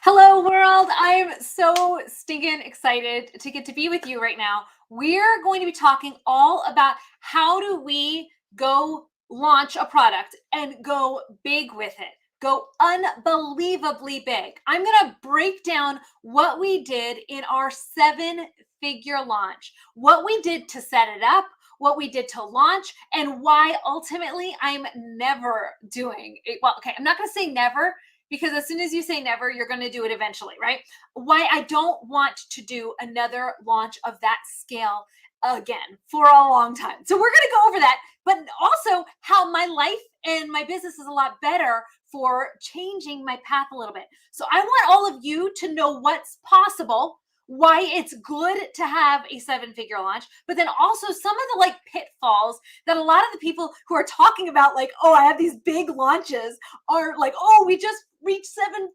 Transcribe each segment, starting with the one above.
Hello, world. I'm so stinking excited to get to be with you right now. We're going to be talking all about how do we go launch a product and go big with it, go unbelievably big. I'm going to break down what we did in our 7-figure launch, what we did to set it up, what we did to launch, and why ultimately I'm never doing it. Well, okay, I'm not going to say never, because as soon as you say never, you're going to do it eventually, right? Why I don't want to do another launch of that scale again for a long time. So we're going to go over that, but also how my life and my business is a lot better for changing my path a little bit. So I want all of you to know what's possible, why it's good to have a 7-figure launch, but then also some of the pitfalls that a lot of the people who are talking about, like, oh, I have these big launches, are like, oh, we just reached seven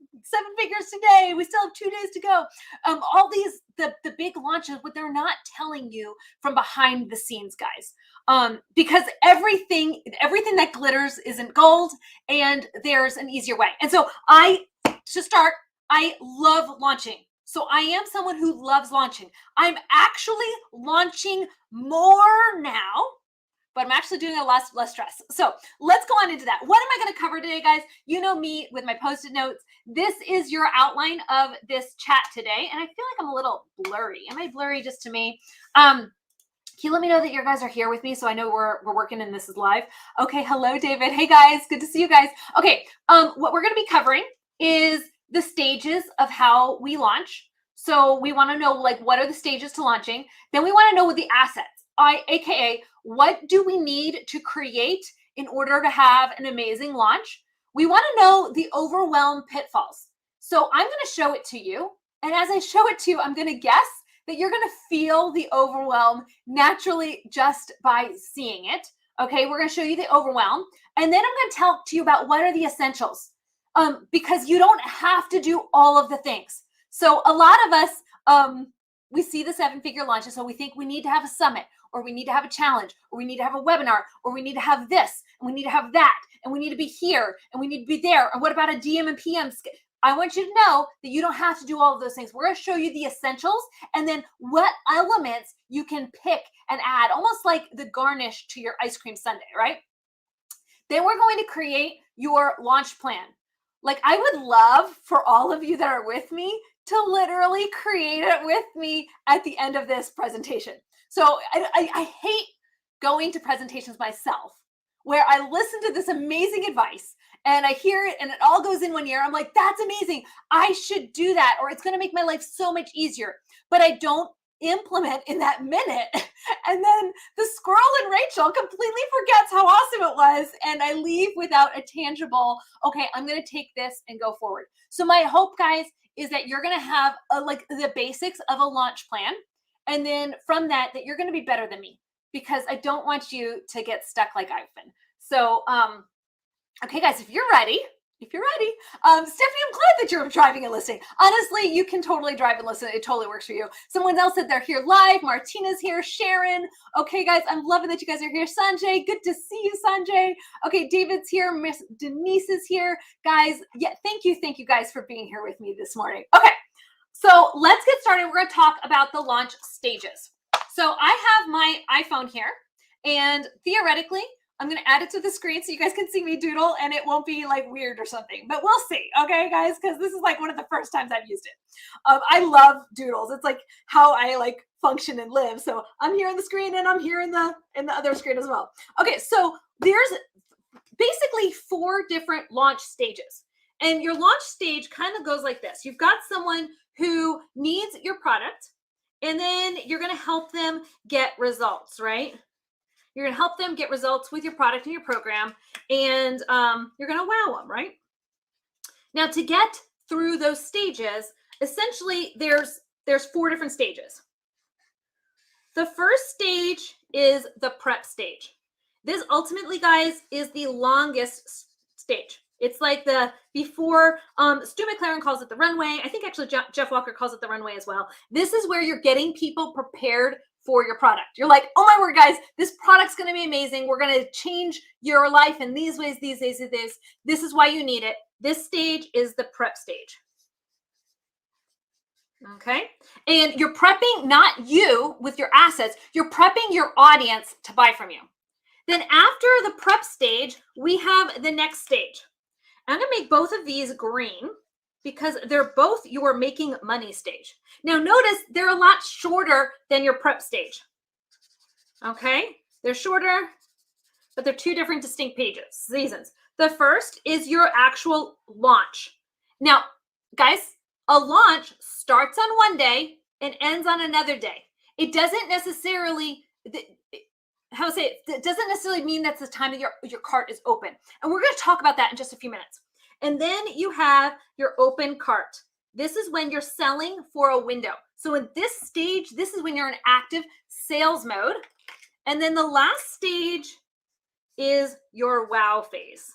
figures today, we still have 2 days to go. All these the big launches, what they're not telling you from behind the scenes, guys. Because everything that glitters isn't gold, and there's an easier way. And so I love launching. So I am someone who loves launching. I'm actually launching more now, but I'm actually doing a lot less stress. So let's go on into that. What am I going to cover today, guys? You know me with my Post-it notes. This is your outline of this chat today. And I feel like I'm a little blurry. Am I blurry just to me? Can you let me know that you guys are here with me so I know we're working and this is live? Okay, hello, David. Hey, guys. Good to see you guys. Okay, what we're going to be covering is the stages of how we launch. So we want to know, like, what are the stages to launching? Then we want to know what the assets, AKA, what do we need to create in order to have an amazing launch? We want to know the overwhelm pitfalls. So I'm going to show it to you. And as I show it to you, I'm going to guess that you're going to feel the overwhelm naturally just by seeing it. Okay, we're going to show you the overwhelm. And then I'm going to talk to you about what are the essentials. Because you don't have to do all of the things. So a lot of us, we see the 7-figure launches, so we think we need to have a summit, or we need to have a challenge, or we need to have a webinar, or we need to have this, and we need to have that, and we need to be here, and we need to be there. And what about a DM and PM? I want you to know that you don't have to do all of those things. We're going to show you the essentials, and then what elements you can pick and add, almost like the garnish to your ice cream sundae, right? Then we're going to create your launch plan. Like, I would love for all of you that are with me to literally create it with me at the end of this presentation. So I hate going to presentations myself where I listen to this amazing advice and I hear it and it all goes in one ear. I'm like, that's amazing. I should do that, or it's going to make my life so much easier. But I don't implement in that minute. And then the squirrel and Rachel completely forgets how awesome it was. And I leave without a tangible, okay, I'm going to take this and go forward. So my hope, guys, is that you're going to have the basics of a launch plan. And then from that you're going to be better than me, because I don't want you to get stuck like I've been. So, okay, guys, if you're ready, Stephanie, I'm glad that you're driving and listening. Honestly, you can totally drive and listen. It totally works for you. Someone else said they're here live. Martina's here. Sharon. Okay, guys, I'm loving that you guys are here. Sanjay, good to see you, Sanjay. Okay, David's here. Miss Denise is here. Guys, yeah, thank you guys for being here with me this morning. Okay, so let's get started. We're going to talk about the launch stages. So I have my iPhone here, and theoretically, I'm going to add it to the screen so you guys can see me doodle and it won't be like weird or something, but we'll see. Okay, guys, because this is like one of the first times I've used it. I love doodles. It's like how I like function and live. So I'm here on the screen and I'm here in the other screen as well. Okay, so there's basically 4 different launch stages. And your launch stage kind of goes like this. You've got someone who needs your product, and then you're going to help them get results, right? You're going to help them get results with your product and your program, and you're going to wow them, right? Now, to get through those stages, essentially, there's 4 different stages. The first stage is the prep stage. This ultimately, guys, is the longest stage. It's like the before, Stu McLaren calls it the runway. I think actually Jeff Walker calls it the runway as well. This is where you're getting people prepared for your product. You're like, oh my word, guys, this product's going to be amazing. We're going to change your life in these ways, these ways, these. This is why you need it. This stage is the prep stage. Okay. And you're prepping not you with your assets, you're prepping your audience to buy from you. Then after the prep stage, we have the next stage. I'm going to make both of these green because they're both your making money stage. Now notice they're a lot shorter than your prep stage. Okay. They're shorter, but they're two different distinct seasons. The first is your actual launch. Now, guys, a launch starts on one day and ends on another day. It doesn't necessarily, how to say it doesn't necessarily mean that's the time that your cart is open. And we're going to talk about that in just a few minutes. And then you have your open cart. This is when you're selling for a window. So in this stage, this is when you're in active sales mode. And then the last stage is your wow phase.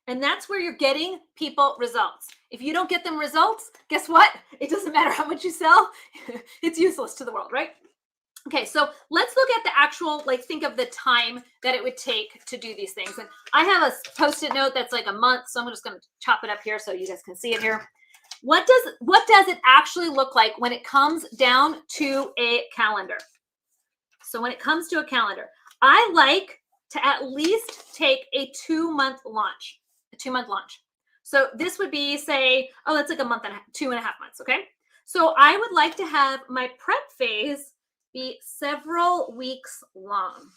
And that's where you're getting people results. If you don't get them results, guess what? It doesn't matter how much you sell. It's useless to the world, right? Okay, so let's look at the actual, think of the time that it would take to do these things. And I have a Post-it note that's like a month, so I'm just going to chop it up here so you guys can see it here. What does it actually look like when it comes down to a calendar? So when it comes to a calendar, I like to at least take a 2-month launch. A 2-month launch. So this would be, say, that's like a month and 2.5 months, okay? So I would like to have my prep phase be several weeks long.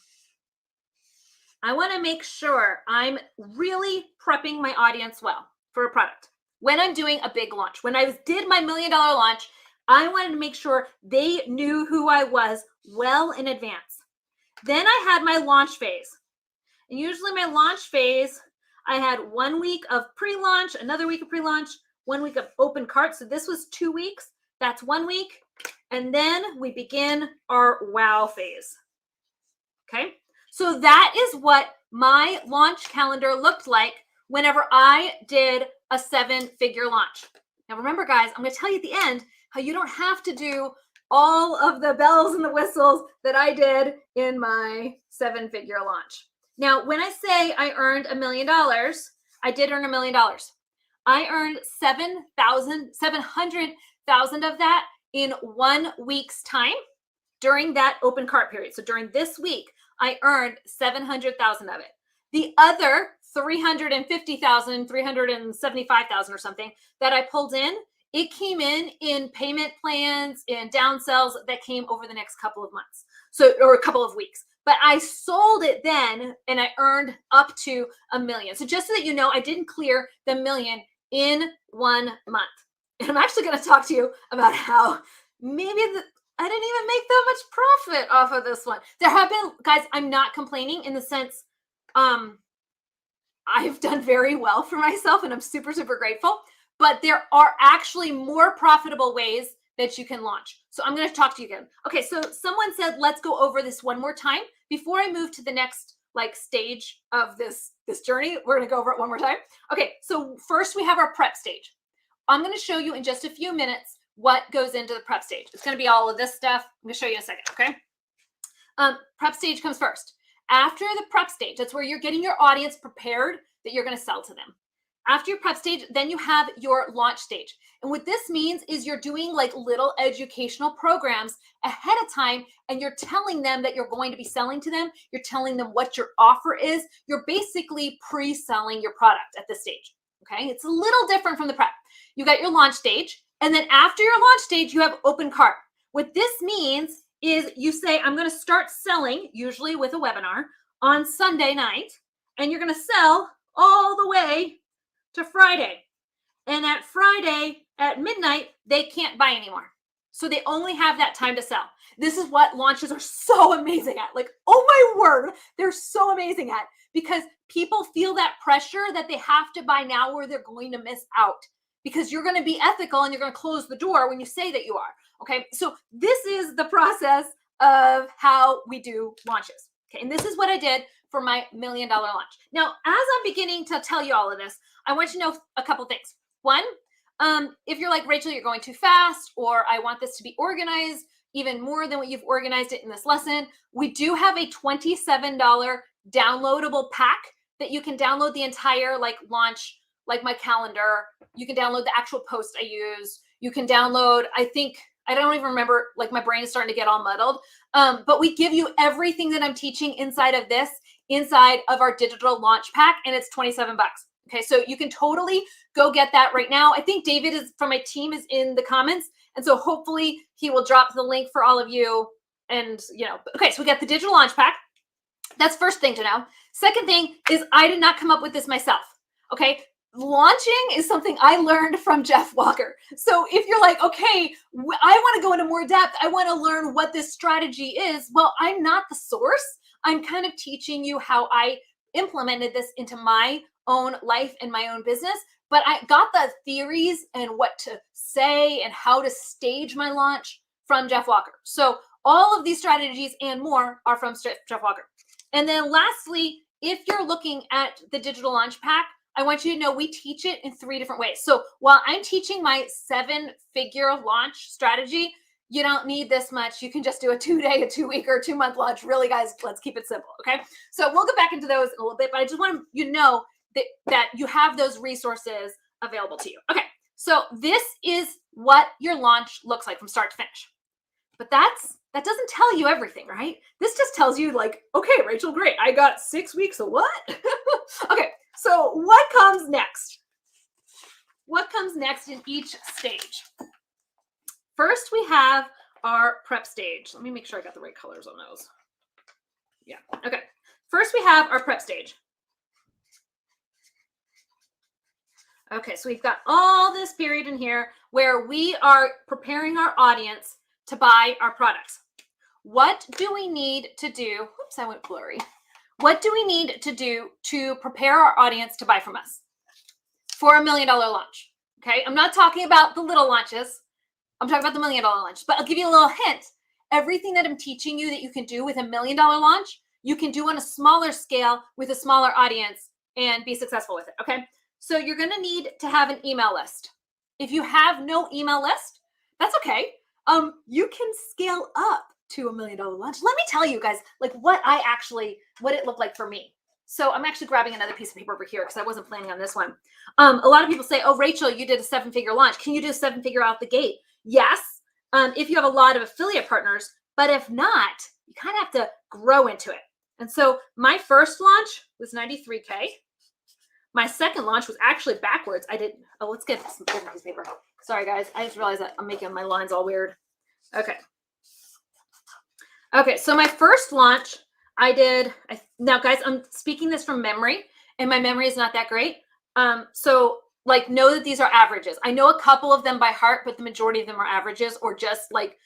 I want to make sure I'm really prepping my audience well for a product. When I'm doing a big launch, when I did my $1 million launch, I wanted to make sure they knew who I was well in advance. Then I had my launch phase. And usually my launch phase, I had 1 week of pre-launch, another week of pre-launch, 1 week of open cart. So this was 2 weeks. That's 1 week. And then we begin our wow phase. Okay. So that is what my launch calendar looked like whenever I did a 7-figure launch. Now remember, guys, I'm going to tell you at the end how you don't have to do all of the bells and the whistles that I did in my 7-figure launch. Now, when I say I earned $1 million, I did earn $1 million. I earned 700,000 of that in 1 week's time during that open cart period. So during this week, I earned 700,000 of it. The other 350,000, 375,000 or something that I pulled in, it came in payment plans and downsells that came over the next couple of months. Or a couple of weeks. But I sold it then and I earned up to $1 million. So just so that you know, I didn't clear the $1 million in 1 month. And I'm actually going to talk to you about how maybe I didn't even make that much profit off of this one. There have been, guys, I'm not complaining in the sense, I've done very well for myself and I'm super, super grateful. But there are actually more profitable ways that you can launch. So I'm going to talk to you again. Okay, so someone said, let's go over this one more time. Before I move to the next stage of this journey, we're going to go over it one more time. Okay, so first we have our prep stage. I'm going to show you in just a few minutes what goes into the prep stage. It's going to be all of this stuff. I'm going to show you in a second, okay? Prep stage comes first. After the prep stage, that's where you're getting your audience prepared that you're going to sell to them. After your prep stage, then you have your launch stage. And what this means is you're doing little educational programs ahead of time, and you're telling them that you're going to be selling to them. You're telling them what your offer is. You're basically pre-selling your product at this stage. Okay, it's a little different from the prep. You got your launch stage, and then after your launch stage, you have open cart. What this means is you say, I'm going to start selling, usually with a webinar, on Sunday night, and you're going to sell all the way to Friday. And at Friday at midnight, they can't buy anymore. So they only have that time to sell. This is what launches are so amazing at. Oh my word, they're so amazing at, because people feel that pressure that they have to buy now or they're going to miss out, because you're going to be ethical and you're going to close the door when you say that you are. Okay, so this is the process of how we do launches. Okay, and this is what I did for my $1 million launch. Now, as I'm beginning to tell you all of this, I want you to know a couple things. One, if you're like, Rachel, you're going too fast, or I want this to be organized even more than what you've organized it in this lesson, we do have a $27 downloadable pack that you can download the entire launch like my calendar. You can download the actual post I use. You can download, I don't even remember, like my brain is starting to get all muddled. But we give you everything that I'm teaching inside of this, inside of our digital launch pack, and it's 27 bucks. Okay, so you can totally go get that right now. I think David is from my team is in the comments. And so hopefully he will drop the link for all of you. And, okay, so we got the digital launch pack. That's first thing to know. Second thing is I did not come up with this myself. Okay, launching is something I learned from Jeff Walker. So if you're like, okay, I want to go into more depth, I want to learn what this strategy is. Well, I'm not the source. I'm kind of teaching you how I implemented this into my own life and my own business. But I got the theories and what to say and how to stage my launch from Jeff Walker. So all of these strategies and more are from Jeff Walker. And then lastly, if you're looking at the digital launch pack, I want you to know we teach it in 3 different ways. So while I'm teaching my 7-figure launch strategy, you don't need this much. You can just do a 2-day, a 2-week, or a 2-month launch. Really, guys, let's keep it simple, okay? So we'll get back into those in a little bit, but I just want you to know that you have those resources available to you. Okay, so this is what your launch looks like from start to finish. But that doesn't tell you everything, right? This just tells you like, okay, Rachel, great. I got 6 weeks of what? Okay, so what comes next? What comes next in each stage? First, we have our prep stage. Let me make sure I got the right colors on those. Yeah, okay. First, we have our prep stage. Okay, so we've got all this period in here where we are preparing our audience to buy our products. What do we need to do? Oops, I went blurry. What do we need to do to prepare our audience to buy from us for a $1 million launch? Okay, I'm not talking about the little launches. I'm talking about the $1 million launch, but I'll give you a little hint. Everything that I'm teaching you that you can do with a $1 million launch, you can do on a smaller scale with a smaller audience and be successful with it, okay? So you're gonna need to have an email list. If you have no email list, that's okay. You can scale up to a $1 million launch. Let me tell you guys, like what it looked like for me. So I'm actually grabbing another piece of paper over here because I wasn't planning on this one. A lot of people say, oh, Rachel, you did a 7-figure launch. Can you do a 7-figure out the gate? Yes, if you have a lot of affiliate partners, but if not, you kind of have to grow into it. And so my first launch was 93K. My second launch was actually backwards. Let's get this piece of paper. Sorry, guys. I just realized that I'm making my lines all weird. Okay. Okay, so my first launch, now guys, I'm speaking this from memory, and my memory is not that great. So like know that these are averages. I know a couple of them by heart, but the majority of them are averages or just like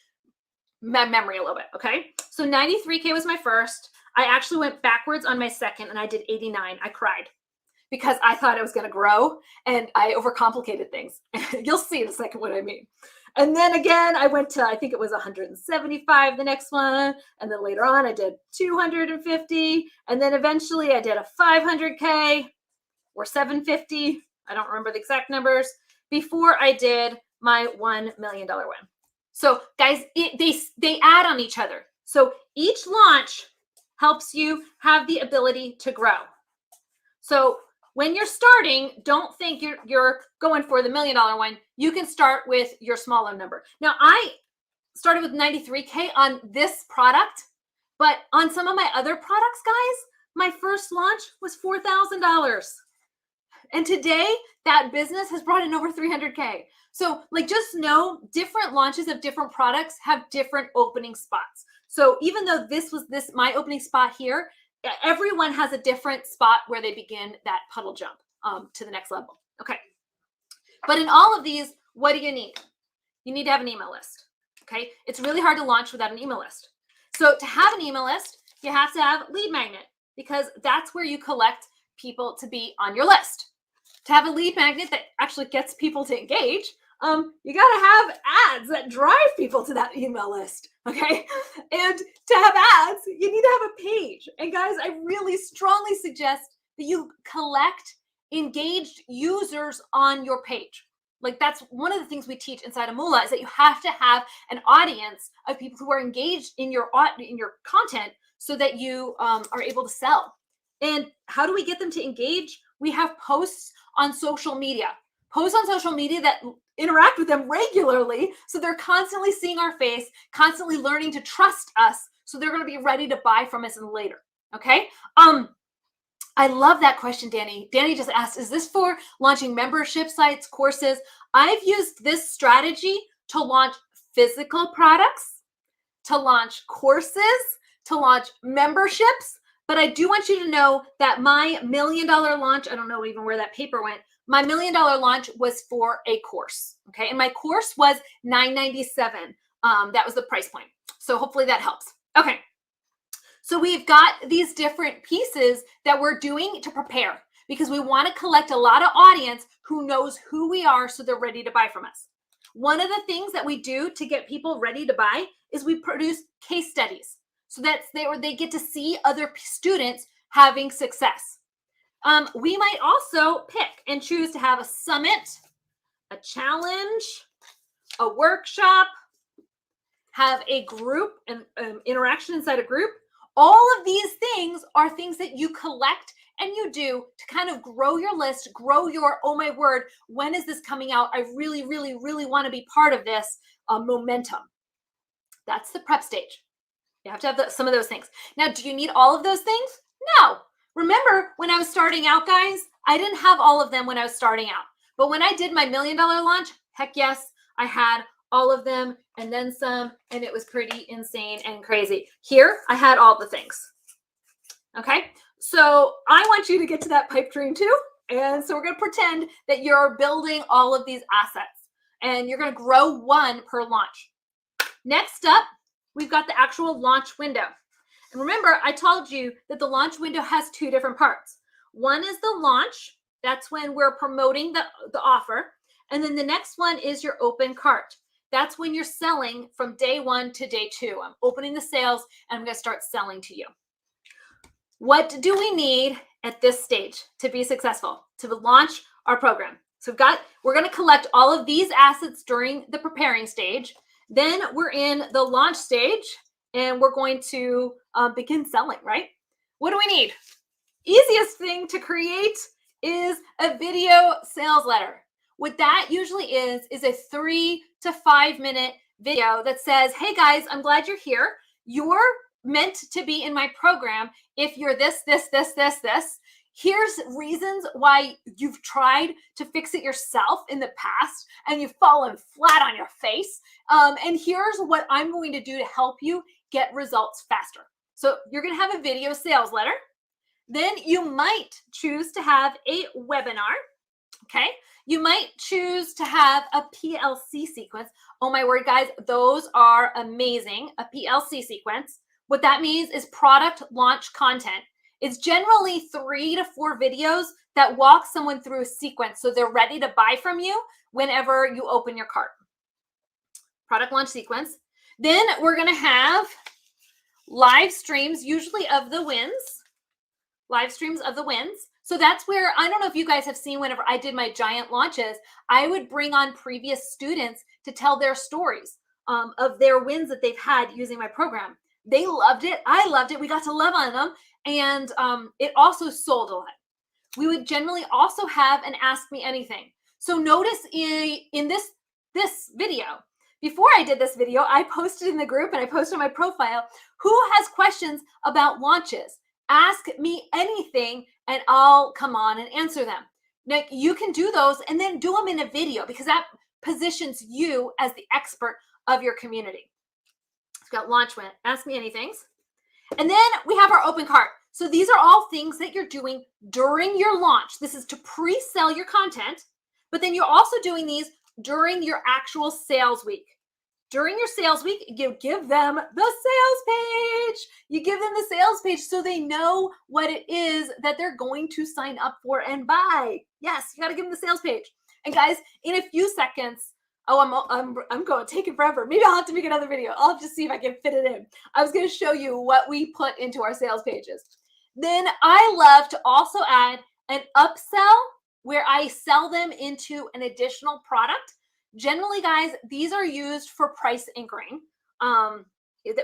my memory a little bit, okay? So 93K was my first. I actually went backwards on my second, and I did 89. I cried because I thought I was going to grow, and I overcomplicated things. You'll see in a second what I mean. And then again, I went to, I think it was 175 the next one. And then later on, I did 250. And then eventually I did a 500K or 750. I don't remember the exact numbers before I did my $1 million one. So guys, they add on each other. So each launch helps you have the ability to grow. So when you're starting, don't think you're going for the $1 million one. You can start with your smaller number. Now, I started with 93K on this product, but on some of my other products, guys, my first launch was $4,000. And today, that business has brought in over 300K. So like, just know different launches of different products have different opening spots. So even though this was my opening spot here, everyone has a different spot where they begin that puddle jump to the next level. Okay. But in all of these, what do you need? You need to have an email list. Okay. It's really hard to launch without an email list. So to have an email list, you have to have lead magnet because that's where you collect people to be on your list. To have a lead magnet that actually gets people to engage, you got to have ads that drive people to that email list. Okay. And to have ads, you need to have a page. And guys, I really strongly suggest that you collect engaged users on your page. Like that's one of the things we teach inside of Moolah is that you have to have an audience of people who are engaged in your content so that you are able to sell. And how do we get them to engage? We have posts on social media. Post on social media that interact with them regularly, so they're constantly seeing our face, constantly learning to trust us, so they're going to be ready to buy from us later. Okay. I love that question, Danny. Danny just asked, is this for launching membership sites, courses? I've used this strategy to launch physical products, to launch courses, to launch memberships. But I do want you to know that my $1 million launch, I don't know even where that paper went, my $1 million launch was for a course. Okay. And my course was $997. That was the price point. So hopefully that helps. Okay. So we've got these different pieces that we're doing to prepare, because we want to collect a lot of audience who knows who we are, so they're ready to buy from us. One of the things that we do to get people ready to buy is we produce case studies, so that they get to see other students having success. We might also pick and choose to have a summit, a challenge, a workshop, have a group and interaction inside a group. All of these things are things that you collect and you do to kind of grow your list, grow your, oh my word, when is this coming out? I really, really, really want to be part of this momentum. That's the prep stage. You have to have some of those things. Now, do you need all of those things? No. Remember when I was starting out, guys, I didn't have all of them when I was starting out. But when I did my $1 million launch, heck yes, I had all of them and then some, and it was pretty insane and crazy. Here, I had all the things. Okay, so I want you to get to that pipe dream too. And so we're going to pretend that you're building all of these assets, and you're going to grow one per launch. Next up, we've got the actual launch window. And remember, I told you that the launch window has two different parts. One is the launch. That's when we're promoting the offer. And then the next one is your open cart. That's when you're selling from day 1 to day 2. I'm opening the sales and I'm going to start selling to you. What do we need at this stage to be successful, to launch our program? So we're going to collect all of these assets during the preparing stage. Then we're in the launch stage and we're going to begin selling, right? What do we need? Easiest thing to create is a video sales letter. What that usually is a 3 to 5 minute video that says, hey guys, I'm glad you're here. You're meant to be in my program if you're this. Here's reasons why you've tried to fix it yourself in the past and you've fallen flat on your face. And here's what I'm going to do to help you get results faster. So you're going to have a video sales letter. Then you might choose to have a webinar. Okay. You might choose to have a PLC sequence. Oh my word, guys, those are amazing. A PLC sequence. What that means is product launch content. It's generally 3 to 4 videos that walk someone through a sequence so they're ready to buy from you whenever you open your cart. Product launch sequence. Then we're going to have live streams, usually of the wins. Live streams of the wins. So that's where, I don't know if you guys have seen, whenever I did my giant launches, I would bring on previous students to tell their stories of their wins that they've had using my program. They loved it. I loved it. We got to love on them. And it also sold a lot. We would generally also have an Ask Me Anything. So notice in this video, before I did this video, I posted in the group and I posted on my profile, who has questions about launches? Ask me anything and I'll come on and answer them. Now, you can do those and then do them in a video, because that positions you as the expert of your community. We've got launch win, Ask Me Anythings. And then we have our open cart. So these are all things that you're doing during your launch. This is to pre-sell your content, but then you're also doing these during your actual sales week. During your sales week, you give them the sales page. You give them the sales page so they know what it is that they're going to sign up for and buy. Yes, you got to give them the sales page. And guys, in a few seconds, I'm going to take it forever. Maybe I'll have to make another video. I'll have to see if I can fit it in. I was going to show you what we put into our sales pages. Then I love to also add an upsell where I sell them into an additional product. Generally, guys, these are used for price anchoring,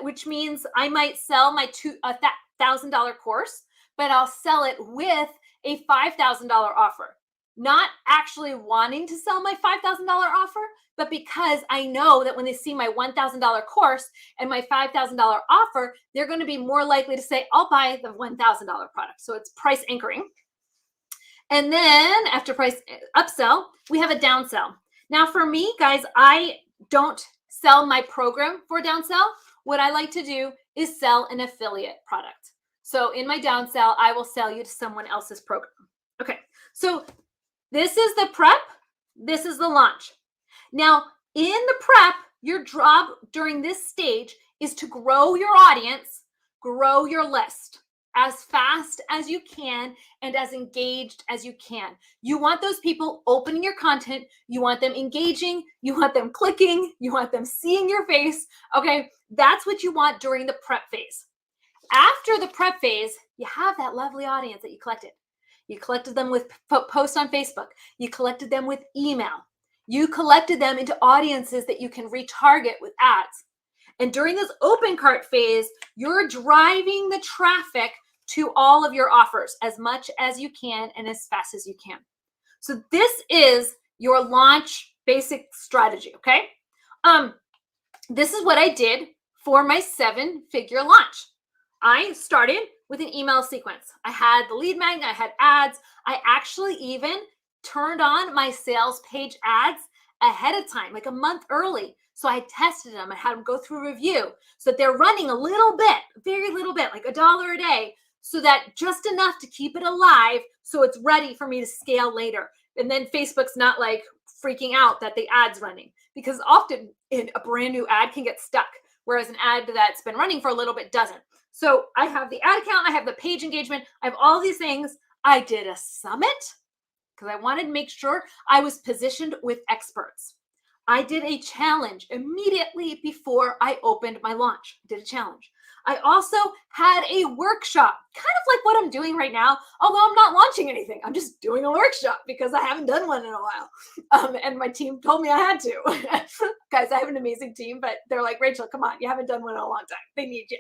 which means I might sell my $1,000 course, but I'll sell it with a $5,000 offer. not actually wanting to sell my $5,000 offer, but because I know that when they see my $1,000 course and my $5,000 offer, they're going to be more likely to say, I'll buy the $1,000 product. So it's price anchoring. And then after price upsell, we have a downsell. Now for me, guys, I don't sell my program for downsell. What I like to do is sell an affiliate product. So in my downsell, I will sell you to someone else's program. Okay, so this is the prep. This is the launch. Now, in the prep, your job during this stage is to grow your audience, grow your list as fast as you can and as engaged as you can. You want those people opening your content. You want them engaging. You want them clicking. You want them seeing your face. Okay, that's what you want during the prep phase. After the prep phase, you have that lovely audience that you collected. You collected them with posts on Facebook. You collected them with email. You collected them into audiences that you can retarget with ads. And during this open cart phase, you're driving the traffic to all of your offers as much as you can and as fast as you can. So this is your launch basic strategy, okay? This is what I did for my 7-figure launch. I started with an email sequence. I had the lead magnet, I had ads. I actually even turned on my sales page ads ahead of time, like a month early. So I tested them. I had them go through review so that they're running a little bit, very little bit, like $1 a day, so that just enough to keep it alive so it's ready for me to scale later. And then Facebook's not like freaking out that the ad's running, because often a brand new ad can get stuck, whereas an ad that's been running for a little bit doesn't. So I have the ad account, I have the page engagement, I have all these things. I did a summit because I wanted to make sure I was positioned with experts. I did a challenge immediately before I opened my launch. I did a challenge. I also had a workshop, kind of like what I'm doing right now, although I'm not launching anything. I'm just doing a workshop because I haven't done one in a while. And my team told me I had to. Guys, I have an amazing team, but they're like, Rachel, come on, you haven't done one in a long time. They need you.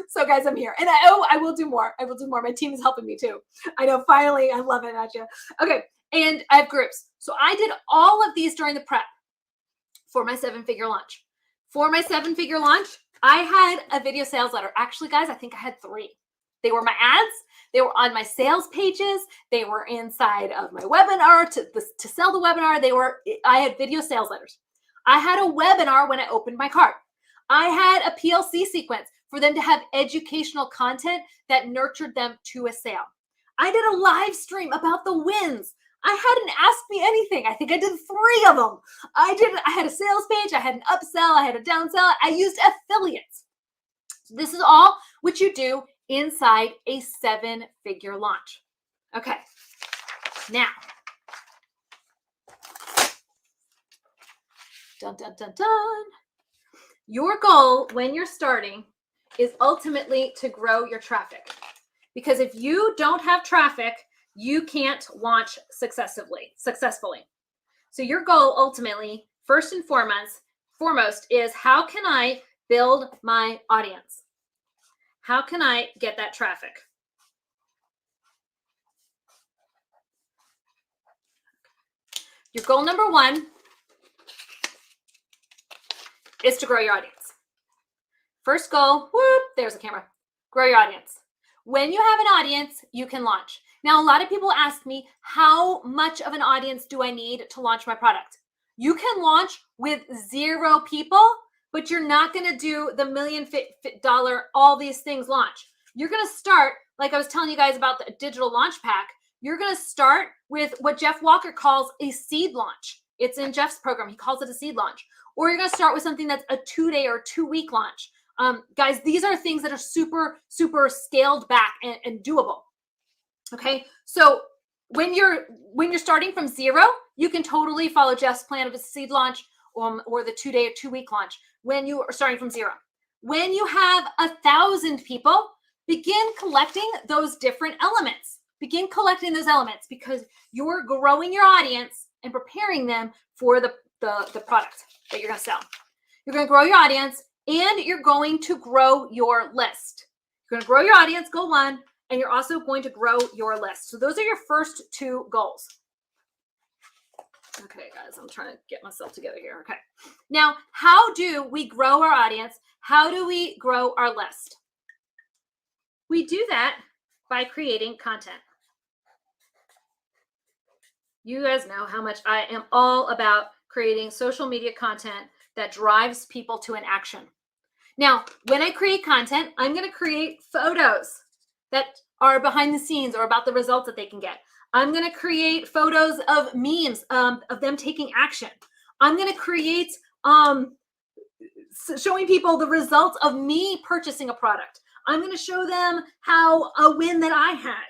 So guys, I'm here. And I will do more. I will do more. My team is helping me too. I know, finally, I'm loving it at you. Okay, and I have groups. So I did all of these during the prep for my 7-figure launch. For my 7-figure launch, I had a video sales letter. Actually, guys, I think I had 3. They were my ads. They were on my sales pages. They were inside of my webinar to sell the webinar. I had video sales letters. I had a webinar when I opened my cart. I had a PLC sequence for them to have educational content that nurtured them to a sale. I did a live stream about the wins. I hadn't asked me anything. I think I did 3 of them. I had a sales page. I had an upsell. I had a downsell. I used affiliates. So this is all what you do inside a 7-figure launch. Okay. Now, dun, dun, dun, dun. Your goal when you're starting is ultimately to grow your traffic. Because if you don't have traffic, you can't launch successfully. So your goal ultimately, first and foremost, is how can I build my audience? How can I get that traffic? Your goal number 1 is to grow your audience. First goal, whoop, there's the camera. Grow your audience. When you have an audience, you can launch. Now, a lot of people ask me, how much of an audience do I need to launch my product? You can launch with 0 people, but you're not going to do the $1 million all these things launch. You're going to start, like I was telling you guys about the digital launch pack, you're going to start with what Jeff Walker calls a seed launch. It's in Jeff's program. He calls it a seed launch. Or you're going to start with something that's a 2-day or 2-week launch. Guys, these are things that are super, super scaled back and doable. Okay, so when you're starting from 0, you can totally follow Jeff's plan of a seed launch or the 2-day or 2-week launch when you are starting from 0. When you have 1,000 people, begin collecting those different elements. Begin collecting those elements because you're growing your audience and preparing them for the product that you're going to sell. You're going to grow your audience and you're going to grow your list. You're going to grow your audience, goal 1. And you're also going to grow your list. So those are your first 2 goals. Okay, guys, I'm trying to get myself together here. Okay. Now, how do we grow our audience? How do we grow our list? We do that by creating content. You guys know how much I am all about creating social media content that drives people to an action. Now, when I create content, I'm going to create photos that are behind the scenes or about the results that they can get. I'm going to create photos of memes of them taking action. I'm going to create showing people the results of me purchasing a product. I'm going to show them how a win that I had.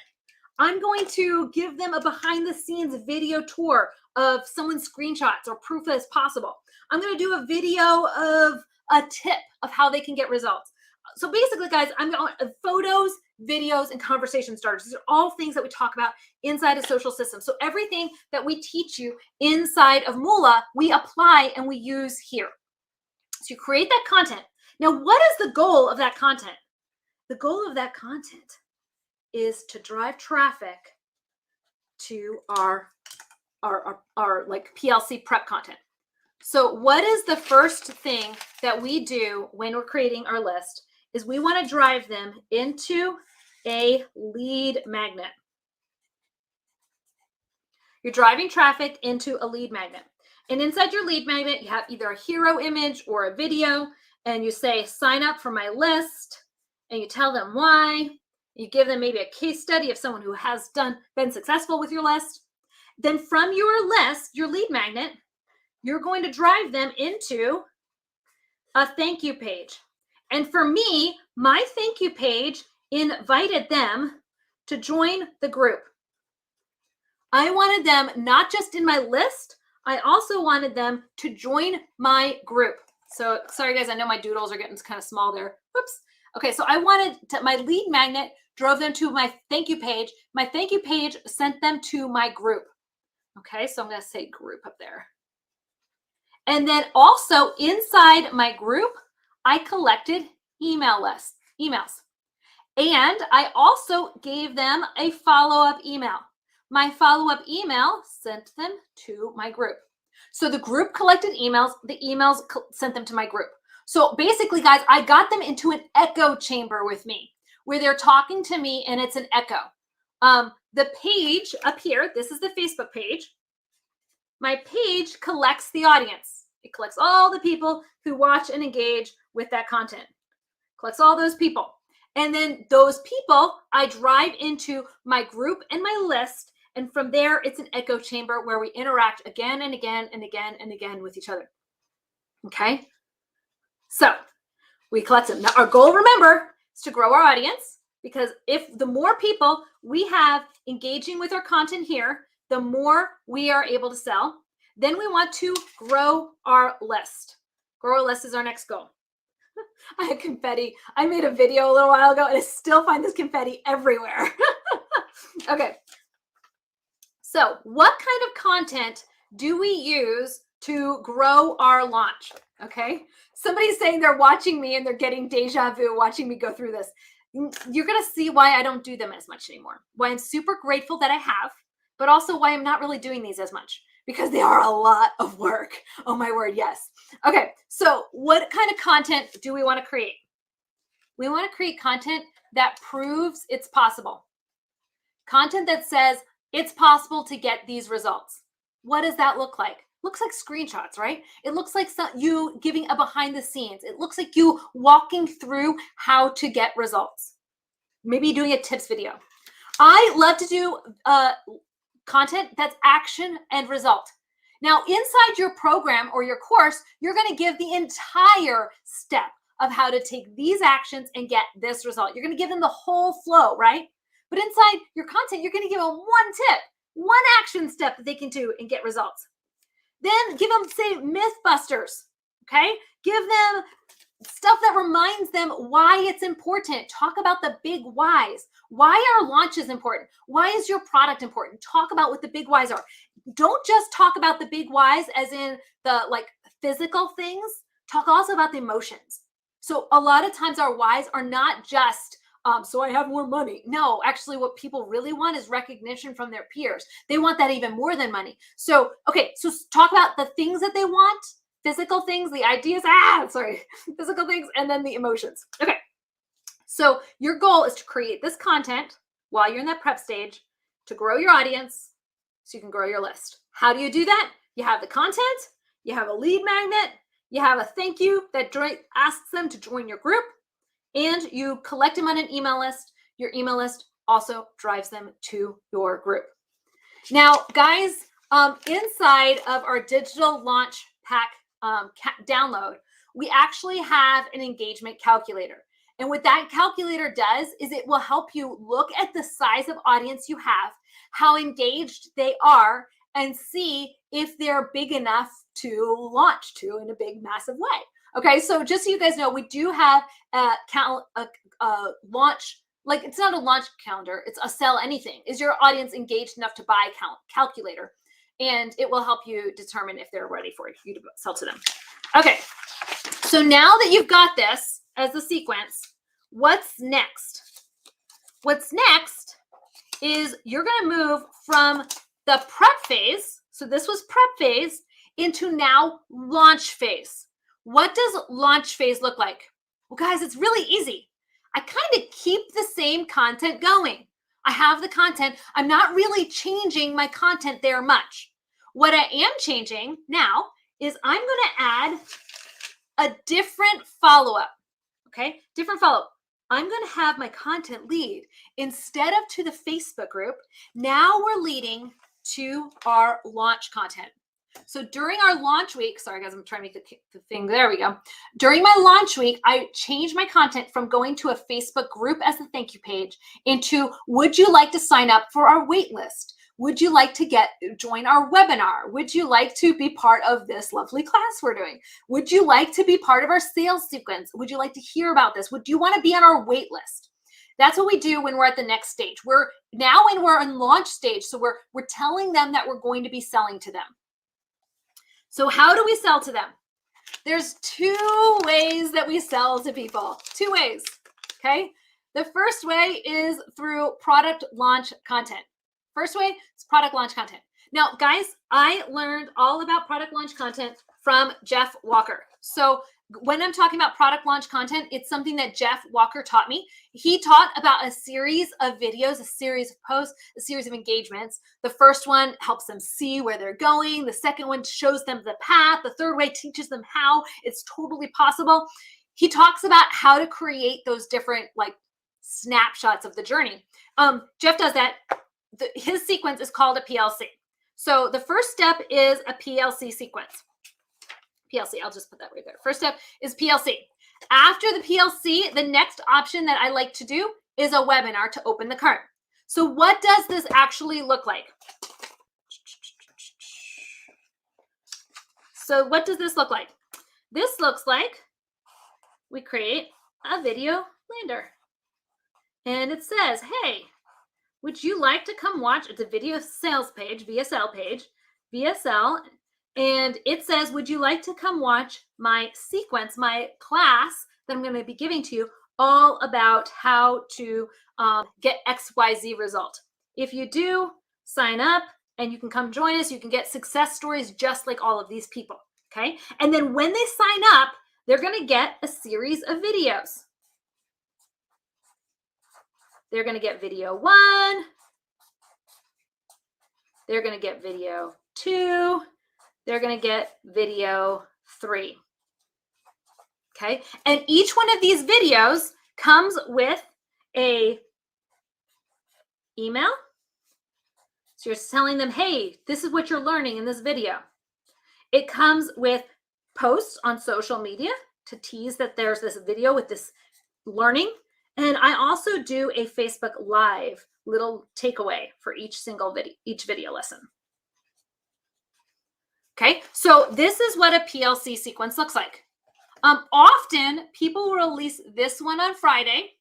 I'm going to give them a behind the scenes video tour of someone's screenshots or proof that it's possible. I'm going to do a video of a tip of how they can get results. So basically, guys, I'm going photos, videos, and conversation starters. These are all things that we talk about inside a social system. So everything that we teach you inside of Moola, we apply and we use here. So you create that content. Now, what is the goal of that content? The goal of that content is to drive traffic to our like PLC prep content. So what is the first thing that we do when we're creating our list is we want to drive them into a lead magnet. You're driving traffic into a lead magnet. And inside your lead magnet, you have either a hero image or a video, and you say, sign up for my list, and you tell them why. You give them maybe a case study of someone who has been successful with your list. Then from your list, your lead magnet, you're going to drive them into a thank you page. And for me, my thank you page invited them to join the group. I wanted them not just in my list, I also wanted them to join my group. So sorry guys, I know my doodles are getting kind of small there. Whoops. Okay, so I wanted my lead magnet drove them to my thank you page. My thank you page sent them to my group. Okay, so I'm going to say group up there. And then also inside my group, I collected emails. And I also gave them a follow-up email. My follow-up email sent them to my group. So the group collected emails, the emails sent them to my group. So basically, guys, I got them into an echo chamber with me where they're talking to me and it's an echo. The page up here, this is the Facebook page. My page collects the audience. It collects all the people who watch and engage with that content. Collects all those people. And then those people, I drive into my group and my list. And from there, it's an echo chamber where we interact again and again and again and again with each other. Okay? So we collect them. Now, our goal, remember, is to grow our audience, because if the more people we have engaging with our content here, the more we are able to sell. Then we want to grow our list. Grow our list is our next goal. I had confetti. I made a video a little while ago and I still find this confetti everywhere. Okay. So what kind of content do we use to grow our launch? Okay. Somebody's saying they're watching me and they're getting deja vu watching me go through this. You're going to see why I don't do them as much anymore. Why I'm super grateful that I have, but also why I'm not really doing these as much, because they are a lot of work. Oh my word, yes. Okay, so what kind of content do we want to create? We want to create content that proves it's possible. Content that says it's possible to get these results. What does that look like? Looks like screenshots, right? It looks like you giving a behind the scenes. It looks like you walking through how to get results. Maybe doing a tips video. I love to do content that's action and result. Now, inside your program or your course, you're going to give the entire step of how to take these actions and get this result. You're going to give them the whole flow, right? But inside your content, you're going to give them one tip, one action step that they can do and get results. Then give them, say, myth busters, okay? Give them stuff that reminds them why it's important. Talk about the big whys. Why are launches important? Why is your product important? Talk about what the big whys are. Don't just talk about the big whys as in the physical things. Talk also about the emotions. So a lot of times our whys are not just so I have more money. No, actually what people really want is recognition from their peers. They want that even more than money. So, okay, so talk about the things that they want, physical things, the ideas, physical things, and then the emotions. Okay, so your goal is to create this content while you're in that prep stage to grow your audience so you can grow your list. How do you do that? You have the content, you have a lead magnet, you have a thank you that asks them to join your group, and you collect them on an email list. Your email list also drives them to your group. Now, guys, inside of our digital launch pack download, we actually have an engagement calculator. And what that calculator does is it will help you look at the size of audience you have, how engaged they are, and see if they're big enough to launch to in a big, massive way. Okay, so just so you guys know, we do have a launch, like it's not a launch calendar, it's a sell anything. Is your audience engaged enough to buy calculator? And it will help you determine if they're ready for you to sell to them. Okay, so now that you've got this as the sequence, what's next? What's next is you're going to move from the prep phase, so this was prep phase, into now launch phase. What does launch phase look like? Well, guys, it's really easy. I kind of keep the same content going. I have the content. I'm not really changing my content there much. What I am changing now is I'm going to add a different follow-up. Okay, different follow-up. I'm going to have my content lead instead of to the Facebook group. Now we're leading to our launch content. So during our launch week, sorry guys, I'm trying to make the thing, there we go. During my launch week, I changed my content from going to a Facebook group as the thank you page into, would you like to sign up for our wait list? Would you like to join our webinar? Would you like to be part of this lovely class we're doing? Would you like to be part of our sales sequence? Would you like to hear about this? Would you want to be on our wait list? That's what we do when we're at the next stage. We're in launch stage, so we're telling them that we're going to be selling to them. So how do we sell to them? There's two ways that we sell to people. Two ways, okay? The first way is through product launch content. First way is product launch content. Now, guys, I learned all about product launch content from Jeff Walker. So when I'm talking about product launch content, it's something that Jeff Walker taught me. He taught about a series of videos, a series of posts, a series of engagements. The first one helps them see where they're going. The second one shows them the path. The third way teaches them how it's totally possible. He talks about how to create those different like snapshots of the journey. Jeff does that. His sequence is called a PLC. So the first step is a PLC sequence. PLC, I'll just put that right there. First step is PLC. After the PLC, the next option that I like to do is a webinar to open the cart. So what does this actually look like? So what does this look like? This looks like we create a video lander. And it says, hey, would you like to come watch? It's a video sales page, VSL page, VSL. And it says, would you like to come watch my sequence, my class that I'm going to be giving to you all about how to get XYZ result. If you do, sign up and you can come join us. You can get success stories just like all of these people. Okay. And then when they sign up, they're going to get a series of videos. They're going to get video 1. They're going to get video 2. They're going to get video 3. Okay. And each one of these videos comes with a email. So you're telling them, hey, this is what you're learning in this video. It comes with posts on social media to tease that there's this video with this learning. And I also do a Facebook Live little takeaway for each video lesson. Okay, so this is what a PLC sequence looks like. Often people will release this one on Friday,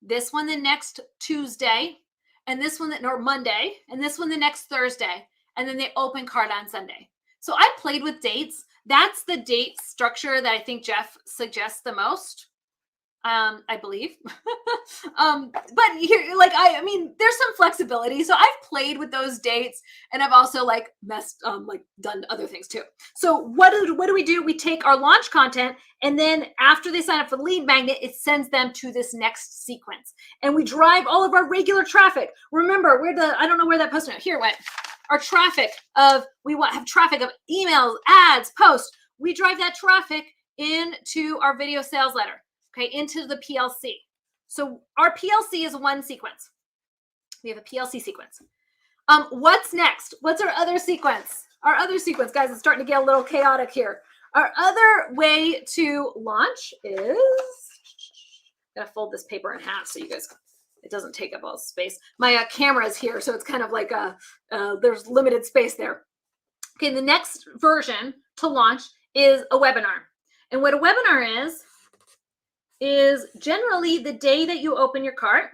this one the next Tuesday, and this one or Monday, and this one the next Thursday, and then they open card on Sunday. So I played with dates. That's the date structure that I think Jeff suggests the most. I believe. But here, like, I mean, there's some flexibility. So I've played with those dates, and I've also like like done other things too. So what do we do? We take our launch content, and then after they sign up for the lead magnet, it sends them to this next sequence, and we drive all of our regular traffic. Remember, I don't know where that post went. Here it went. Our traffic have traffic of emails, ads, posts. We drive that traffic into our video sales letter. Okay, into the PLC. So our PLC is one sequence. We have a PLC sequence. What's next? What's our other sequence? Our other sequence, guys, it's starting to get a little chaotic here. Our other way to launch is, I'm gonna fold this paper in half so you guys, it doesn't take up all space. My camera is here, so it's kind of like there's limited space there. Okay, the next version to launch is a webinar. And what a webinar is generally the day that you open your cart,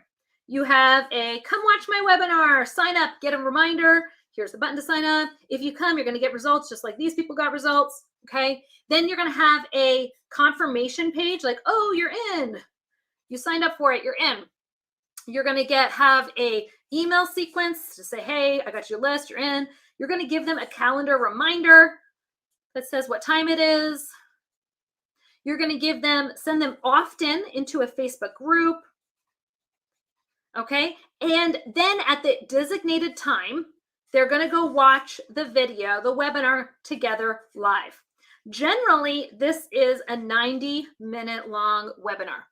you have a come watch my webinar, sign up, get a reminder. Here's the button to sign up. If you come, you're going to get results just like these people got results. Okay. Then you're going to have a confirmation page like, oh, you're in. You signed up for it. You're in. You're going to have a email sequence to say, hey, I got your list. You're in. You're going to give them a calendar reminder that says what time it is. You're going to send them often into a Facebook group. Okay. And then at the designated time, they're going to go watch the video, the webinar together live. Generally, this is a 90-minute long webinar.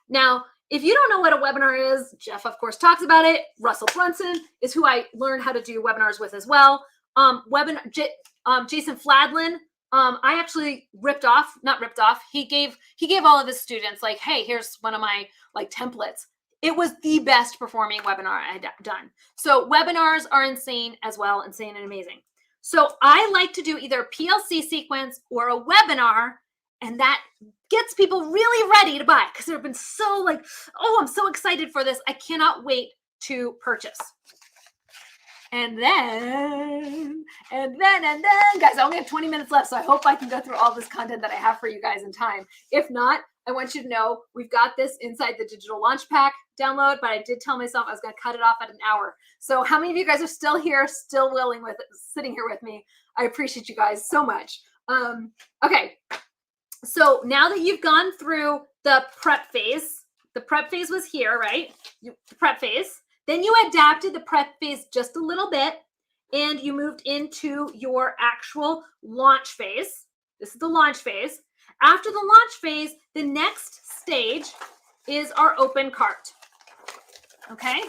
Now, if you don't know what a webinar is, Jeff, of course, talks about it. Russell Brunson is who I learned how to do webinars with as well. Jason Fladlin, I actually not ripped off. He gave all of his students like, hey, here's one of my like templates. It was the best performing webinar I had done. So webinars are insane as well, insane and amazing. So I like to do either a PLC sequence or a webinar, and that gets people really ready to buy because they've been so like, oh, I'm so excited for this. I cannot wait to purchase. And then, guys, I only have 20 minutes left, so I hope I can go through all this content that I have for you guys in time. If not, I want you to know we've got this inside the digital launch pack download, but I did tell myself I was going to cut it off at an hour. So how many of you guys are still here, still willing with sitting here with me? I appreciate you guys so much. Okay, so now that you've gone through the prep phase was here, right? The prep phase. Then you adapted the prep phase just a little bit, and you moved into your actual launch phase. This is the launch phase. After the launch phase, the next stage is our open cart. Okay?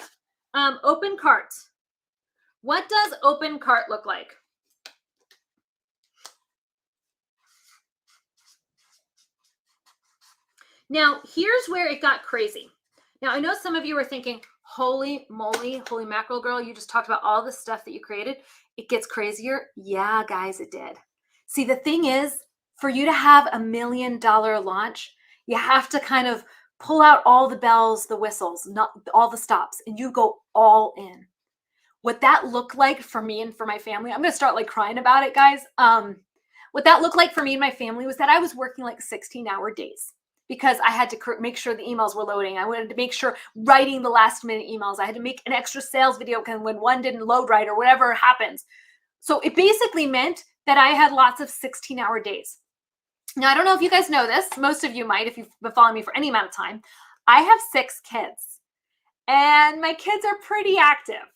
Open cart. What does open cart look like? Now, here's where it got crazy. Now, I know some of you are thinking, holy moly, holy mackerel girl, you just talked about all the stuff that you created. It gets crazier. Yeah, guys, it did. See, the thing is, for you to have $1 million launch, you have to kind of pull out all the bells, the whistles, not all the stops, and you go all in. What that looked like for me and for my family, I'm going to start like crying about it, guys. What that looked like for me and my family was that I was working like 16-hour days, because I had to make sure the emails were loading. I wanted to make sure writing the last minute emails. I had to make an extra sales video when one didn't load right or whatever happens. So it basically meant that I had lots of 16-hour days. Now, I don't know if you guys know this. Most of you might if you've been following me for any amount of time. I have 6 kids, and my kids are pretty active.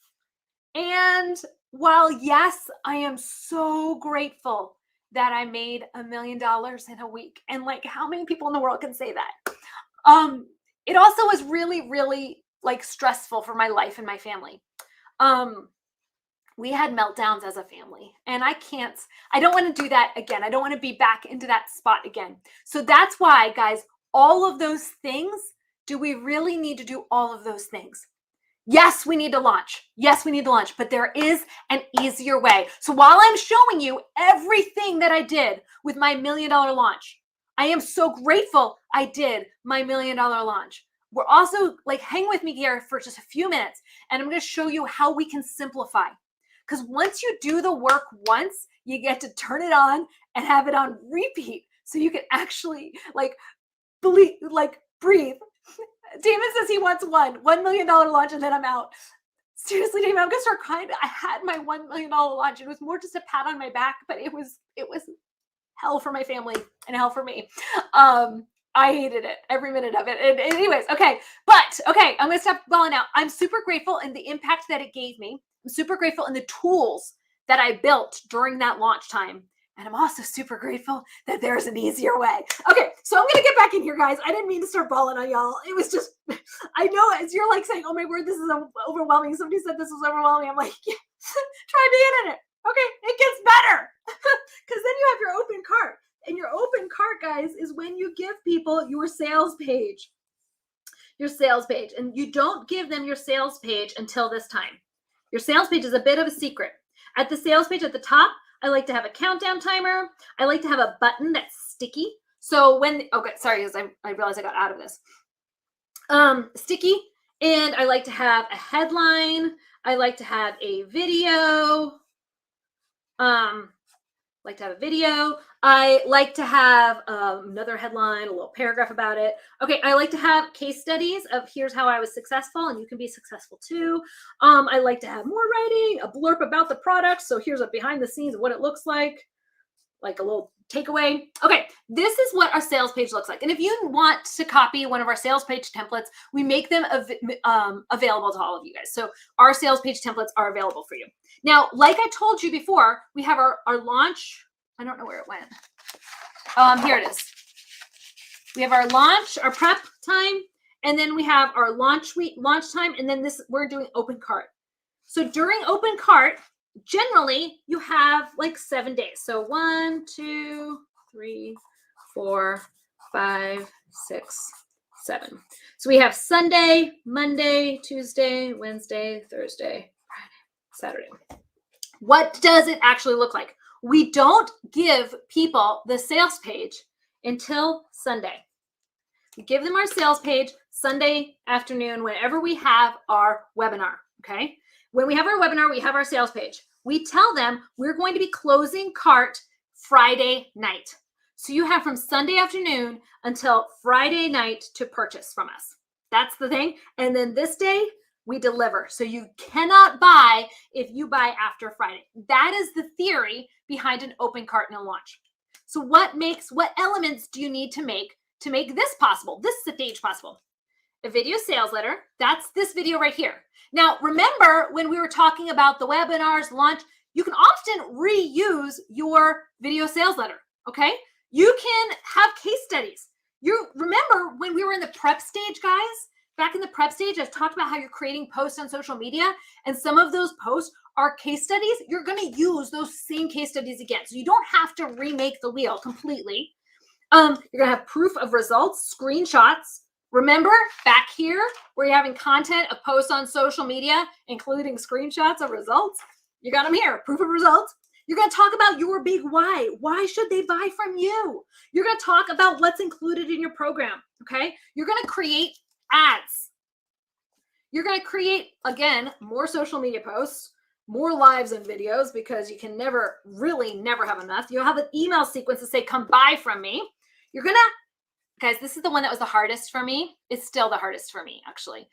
And while, yes, I am so grateful that I made $1 million in a week. And like, how many people in the world can say that? It also was really, really like stressful for my life and my family. We had meltdowns as a family, and I don't want to do that again. I don't want to be back into that spot again. So that's why, guys, all of those things, do we really need to do all of those things? Yes, we need to launch. Yes, we need to launch, but there is an easier way. So while I'm showing you everything that I did with my $1 million launch, I am so grateful I did my $1 million launch. We're also like, hang with me here for just a few minutes, and I'm going to show you how we can simplify. Because once you do the work once, you get to turn it on and have it on repeat. So you can actually breathe. Damon says he wants $1 million launch and then I'm out. Seriously, Damon, I'm gonna start crying. I had my $1 million launch. It was more just a pat on my back, but it was hell for my family and hell for me. I hated it, every minute of it. And anyways, okay, I'm gonna stop balling out. I'm super grateful in the impact that it gave me. I'm super grateful in the tools that I built during that launch time. And I'm also super grateful that there's an easier way. Okay, so I'm gonna get back in here, guys. I didn't mean to start bawling on y'all. It was just, I know as you're like saying, oh my word, this is overwhelming. Somebody said this was overwhelming. I'm like, yeah, try being in it. Okay, it gets better. Because then you have your open cart. And your open cart, guys, is when you give people your sales page. Your sales page. And you don't give them your sales page until this time. Your sales page is a bit of a secret. At the sales page at the top, I like to have a countdown timer. I like to have a button that's sticky. So when, okay, sorry, guys, I realized I got out of this. Sticky. And I like to have a headline. I like to have a video. I like to have another headline, a little paragraph about it. Okay, I like to have case studies of here's how I was successful and you can be successful too. I like to have more writing, a blurb about the product. So here's a behind the scenes of what it looks like a little takeaway. Okay, this is what our sales page looks like. And if you want to copy one of our sales page templates, we make them available to all of you guys. So our sales page templates are available for you. Now, like I told you before, we have our launch. I don't know where it went. Here it is. We have our launch, our prep time, and then we have our launch time, and then we're doing open cart. So during open cart, generally you have like 7 days. So 1, 2, 3, 4, 5, 6, 7. So we have Sunday, Monday, Tuesday, Wednesday, Thursday, Friday, Saturday. What does it actually look like? We don't give people the sales page until Sunday. We give them our sales page Sunday afternoon whenever we have our webinar, okay? When we have our webinar, we have our sales page. We tell them we're going to be closing cart Friday night. So you have from Sunday afternoon until Friday night to purchase from us. That's the thing. And then this day, we deliver. So you cannot buy if you buy after Friday. That is the theory behind an open cart and a launch. So what elements do you need to make this possible, this stage possible? A video sales letter. That's this video right here. Now, remember when we were talking about the webinars, launch, you can often reuse your video sales letter, okay? You can have case studies. You remember when we were in the prep stage, guys? Back in the prep stage, I've talked about how you're creating posts on social media, and some of those posts are case studies. You're going to use those same case studies again. So you don't have to remake the wheel completely. You're going to have proof of results, screenshots. Remember back here where you're having content of posts on social media, including screenshots of results. You got them here, proof of results. You're going to talk about your big why. Why should they buy from you? You're going to talk about what's included in your program, okay? You're going to create ads. You're going to create, again, more social media posts, more lives and videos, because you can never have enough. You'll have an email sequence to say, come buy from me. You're going to, guys, this is the one that was the hardest for me. It's still the hardest for me, actually.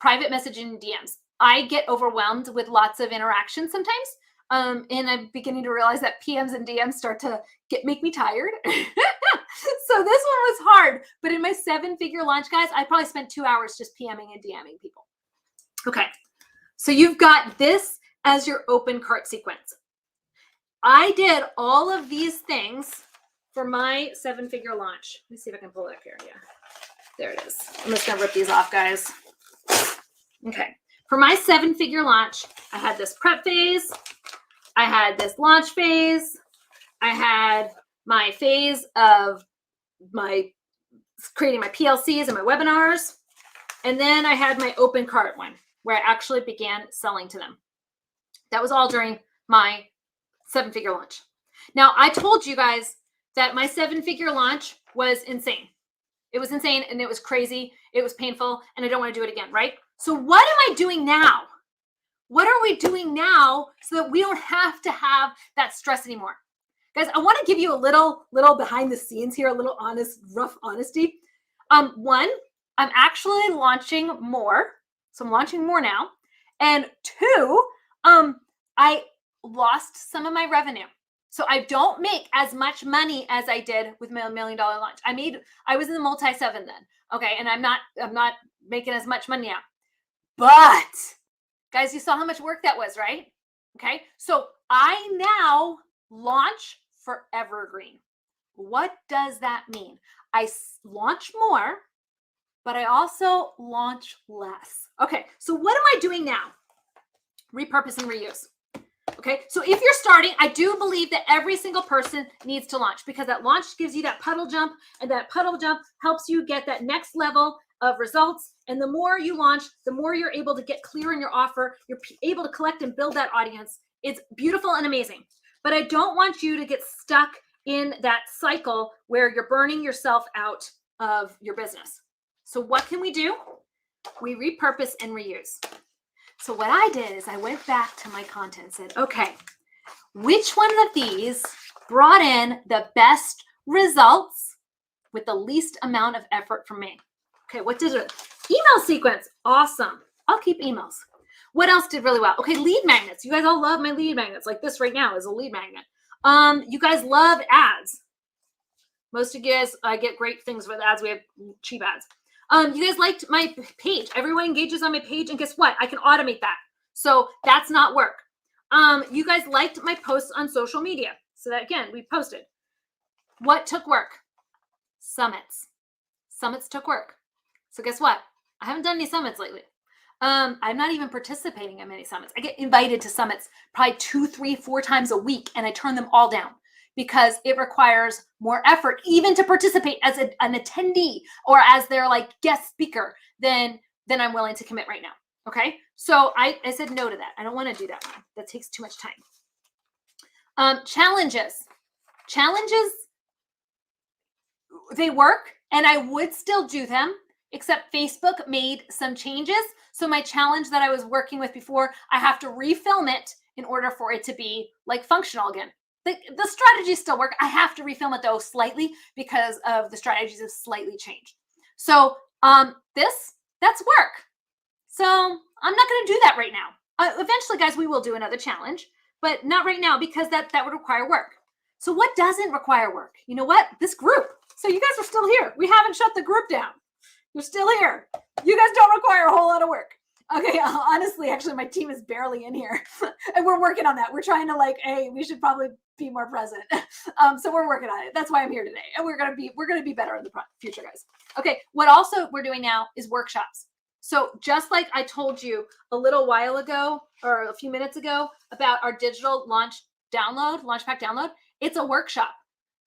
Private messaging DMs. I get overwhelmed with lots of interactions sometimes. And I'm beginning to realize that PMs and DMs start to make me tired. So this one was hard. But in my 7-figure launch, guys, I probably spent 2 hours just PMing and DMing people. Okay. So you've got this as your open cart sequence. I did all of these things for my 7-figure launch. Let me see if I can pull it up here. Yeah, there it is. I'm just going to rip these off, guys. Okay. For my 7-figure launch, I had this prep phase. I had this launch phase. I had my phase of my creating my PLCs and my webinars. And then I had my open cart one where I actually began selling to them. That was all during my 7-figure launch. Now, I told you guys that my 7-figure launch was insane. It was insane and it was crazy. It was painful and I don't want to do it again, right? So what am I doing now? What are we doing now so that we don't have to have that stress anymore? Guys, I want to give you a little behind the scenes here, a little rough honesty. One, I'm actually launching more. So I'm launching more now. And two, I lost some of my revenue. So I don't make as much money as I did with my $1 million launch. I was in the multi-seven then. Okay. And I'm not making as much money now. But guys, you saw how much work that was, right? Okay. So I now launch for evergreen. What does that mean? I launch more, but I also launch less. Okay. So what am I doing now? Repurpose and reuse. Okay, so if you're starting, I do believe that every single person needs to launch, because that launch gives you that puddle jump, and that puddle jump helps you get that next level of results. And the more you launch, the more you're able to get clear in your offer. You're able to collect and build that audience. It's beautiful and amazing. But I don't want you to get stuck in that cycle where you're burning yourself out of your business. So what can we do? We repurpose and reuse. So what I did is I went back to my content and said, okay, which one of these brought in the best results with the least amount of effort from me? Okay, what did it? Email sequence. Awesome. I'll keep emails. What else did really well? Okay, lead magnets. You guys all love my lead magnets. Like this right now is a lead magnet. You guys love ads. Most of you guys, I get great things with ads. We have cheap ads. You guys liked my page. Everyone engages on my page, and guess what? I can automate that. So that's not work. You guys liked my posts on social media. So that, again, we posted. What took work? Summits. Summits took work. So guess what? I haven't done any summits lately. I'm not even participating in many summits. I get invited to summits probably 2, 3, 4 times a week, and I turn them all down, because it requires more effort even to participate as an attendee or as their like guest speaker than I'm willing to commit right now. Okay. So I said no to that. I don't want to do that one. That takes too much time. Challenges, they work, and I would still do them, except Facebook made some changes. So my challenge that I was working with before, I have to refilm it in order for it to be like functional again. The strategies still work. I have to refilm it though slightly, because of the strategies have slightly changed. So that's work. So I'm not going to do that right now. Eventually, guys, we will do another challenge, but not right now, because that would require work. So what doesn't require work? You know what? This group. So you guys are still here. We haven't shut the group down. You're still here. You guys don't require a whole lot of work. Okay, honestly, actually, my team is barely in here, and we're working on that. We're trying to hey, we should probably be more present. So we're working on it. That's why I'm here today, and we're gonna be better in the future, guys. Okay, what also we're doing now is workshops. So just like I told you a little while ago, or a few minutes ago, about our digital launch pack download, it's a workshop.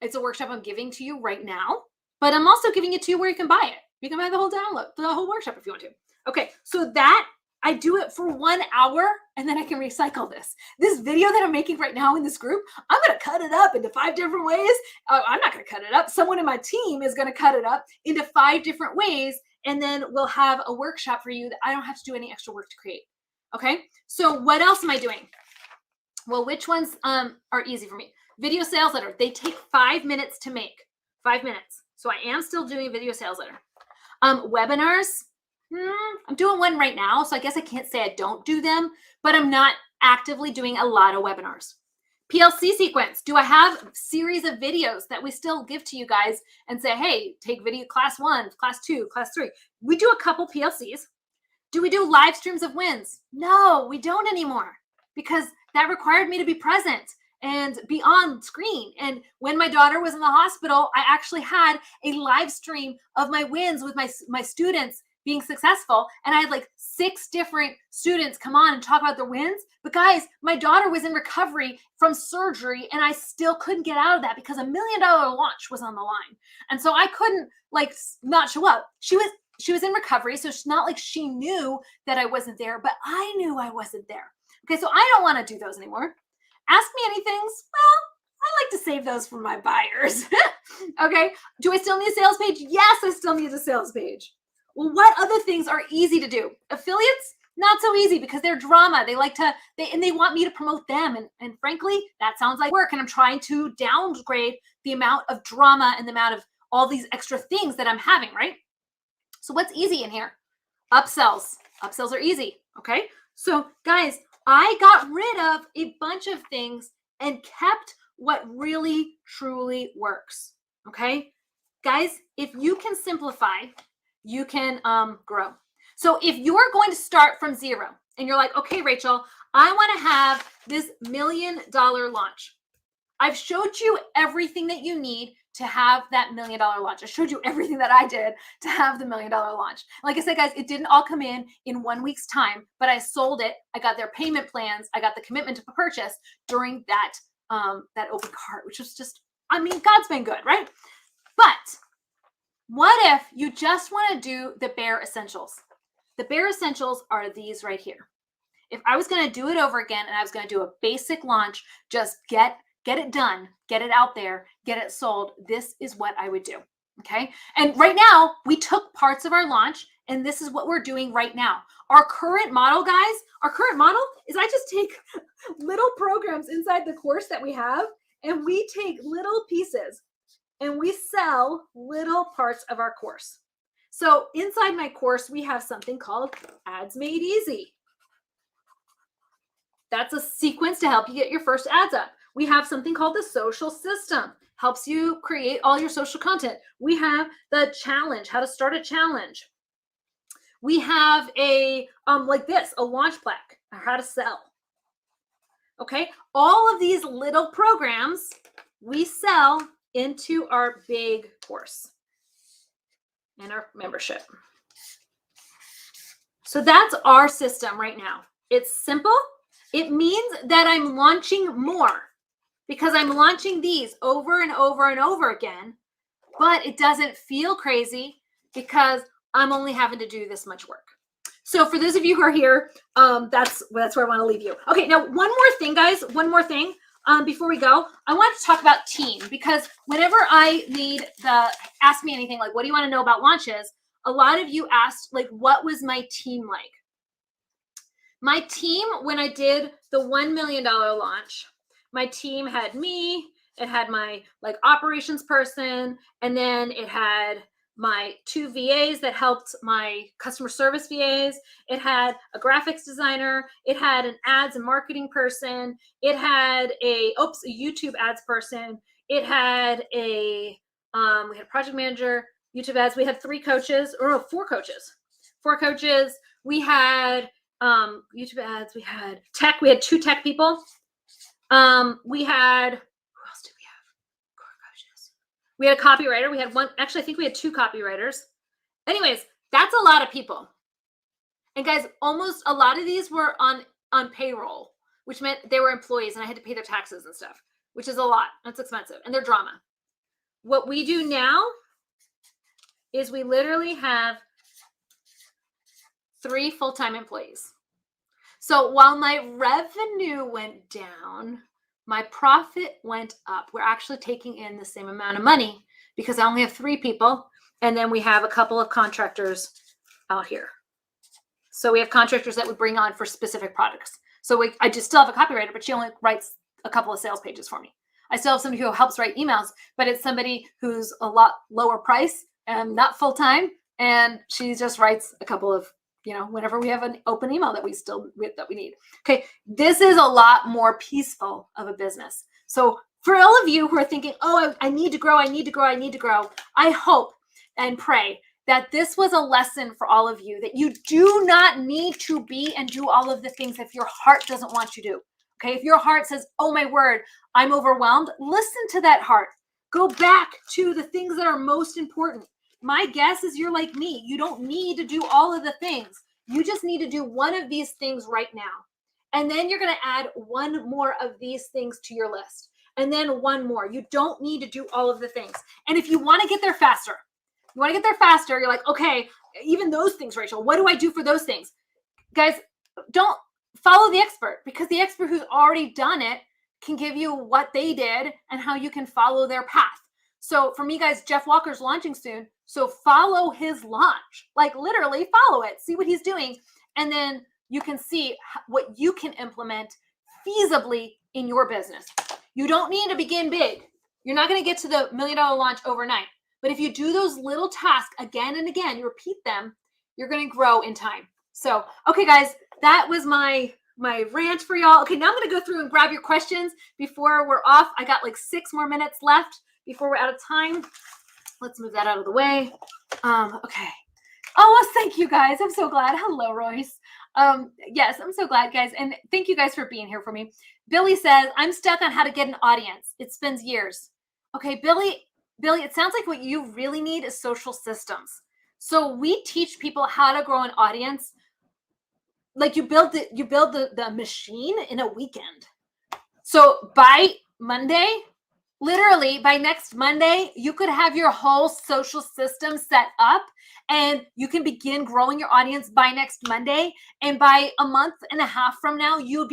It's a workshop I'm giving to you right now, but I'm also giving it to you where you can buy it. You can buy the whole download, the whole workshop if you want to. Okay, so that I do it for 1 hour, and then I can recycle this. This video that I'm making right now in this group, I'm going to cut it up into 5 different ways. I'm not going to cut it up. Someone in my team is going to cut it up into 5 different ways, and then we'll have a workshop for you that I don't have to do any extra work to create. Okay, so what else am I doing? Well, which ones are easy for me? Video sales letter. They take 5 minutes to make. 5 minutes. So I am still doing a video sales letter. Webinars. I'm doing one right now, so I guess I can't say I don't do them, but I'm not actively doing a lot of webinars. PLC sequence. Do I have a series of videos that we still give to you guys and say, hey, take video class 1, class 2, class 3? We do a couple PLCs. Do we do live streams of wins? No, we don't anymore, because that required me to be present and be on screen. And when my daughter was in the hospital, I actually had a live stream of my wins with my students being successful. And I had 6 different students come on and talk about their wins. But guys, my daughter was in recovery from surgery, and I still couldn't get out of that because $1 million launch was on the line. And so I couldn't not show up. She was in recovery, so it's not like she knew that I wasn't there, but I knew I wasn't there. Okay, so I don't want to do those anymore. Ask me anything. Well, I like to save those for my buyers. Okay, do I still need a sales page? Yes, I still need a sales page. Well, what other things are easy to do? Affiliates, not so easy, because they're drama. They want me to promote them. And frankly, that sounds like work. And I'm trying to downgrade the amount of drama and the amount of all these extra things that I'm having, right? So what's easy in here? Upsells. Upsells are easy. Okay. So guys, I got rid of a bunch of things and kept what really truly works. Okay. Guys, if you can simplify, you can grow. So if you're going to start from zero and you're like, okay, Rachel, I want to have this $1 million launch. I've showed you everything that you need to have that $1 million launch. I showed you everything that I did to have the $1 million launch. Like I said, guys, it didn't all come in 1 week's time, but I sold it. I got their payment plans. I got the commitment to purchase during that open cart, which was just, I mean, God's been good, right? But what if you just want to do the bare essentials? The bare essentials are these right here. If I was going to do it over again and I was going to do a basic launch, just get it done, get it out there, get it sold, this is what I would do. Okay. And right now we took parts of our launch and this is what we're doing right now. Our current model, guys, is I just take little programs inside the course that we have and we take little pieces and we sell little parts of our course. So inside my course, we have something called Ads Made Easy. That's a sequence to help you get your first ads up. We have something called the social system, helps you create all your social content. We have the challenge, how to start a challenge. We have a, like this, a launch plaque, how to sell. Okay, all of these little programs we sell into our big course and our membership. So that's our system right now. It's simple. It means that I'm launching more because I'm launching these over and over and over again, but it doesn't feel crazy because I'm only having to do this much work. So for those of you who are here, that's where I want to leave you. Okay, now one more thing, guys, before we go, I want to talk about team because whenever I need ask me anything like, what do you want to know about launches? A lot of you asked, like, what was my team like? My team, when I did the $1 million launch, my team had me, it had my operations person, and then it had my 2 VAs that helped my customer service VAs. It had a graphics designer. It had an ads and marketing person. It had a YouTube ads person. It had we had a project manager, YouTube ads. We had 4 coaches. We had YouTube ads. We had tech. We had 2 tech people. We had, who else did we have? Core coaches. We had a copywriter. We had one, actually, I think we had 2 copywriters. Anyways, that's a lot of people. And guys, almost a lot of these were on payroll, which meant they were employees and I had to pay their taxes and stuff, which is a lot. That's expensive. And they're drama. What we do now is we literally have 3 full-time employees. So while my revenue went down, my profit went up. We're actually taking in the same amount of money because I only have 3 people. And then we have a couple of contractors out here. So we have contractors that we bring on for specific products. So I just still have a copywriter, but she only writes a couple of sales pages for me. I still have somebody who helps write emails, but it's somebody who's a lot lower price and not full-time. And she just writes a couple of, whenever we have an open email that we need. Okay. This is a lot more peaceful of a business. So for all of you who are thinking, oh, I need to grow, I hope and pray that this was a lesson for all of you, that you do not need to be and do all of the things if your heart doesn't want you to. Okay. If your heart says, oh my word, I'm overwhelmed, listen to that heart. Go back to the things that are most important. My guess is you're like me. You don't need to do all of the things. You just need to do one of these things right now. And then you're going to add one more of these things to your list. And then one more. You don't need to do all of the things. And if you want to get there faster, you're like, okay, even those things, Rachel, what do I do for those things? Guys, don't follow the expert because the expert who's already done it can give you what they did and how you can follow their path. So for me, guys, Jeff Walker's launching soon. So follow his launch, like literally follow it, see what he's doing. And then you can see what you can implement feasibly in your business. You don't need to begin big. You're not going to get to the $1 million launch overnight, But if you do those little tasks again and again, you repeat them, you're going to grow in time. So, okay, guys, that was my rant for y'all. Okay, now I'm going to go through and grab your questions before we're off. I got like 6 more minutes left before we're out of time. Let's move that out of the way. Okay. Oh, thank you guys. I'm so glad. Hello, Royce. Yes, I'm so glad, guys. And thank you guys for being here for me. Billy says, I'm stuck on how to get an audience. It spends years. Okay, Billy, it sounds like what you really need is social systems. So we teach people how to grow an audience. Like you build the machine in a weekend. So by Monday, literally by next Monday, you could have your whole social system set up and you can begin growing your audience by next Monday. And by a month and a half from now, you'll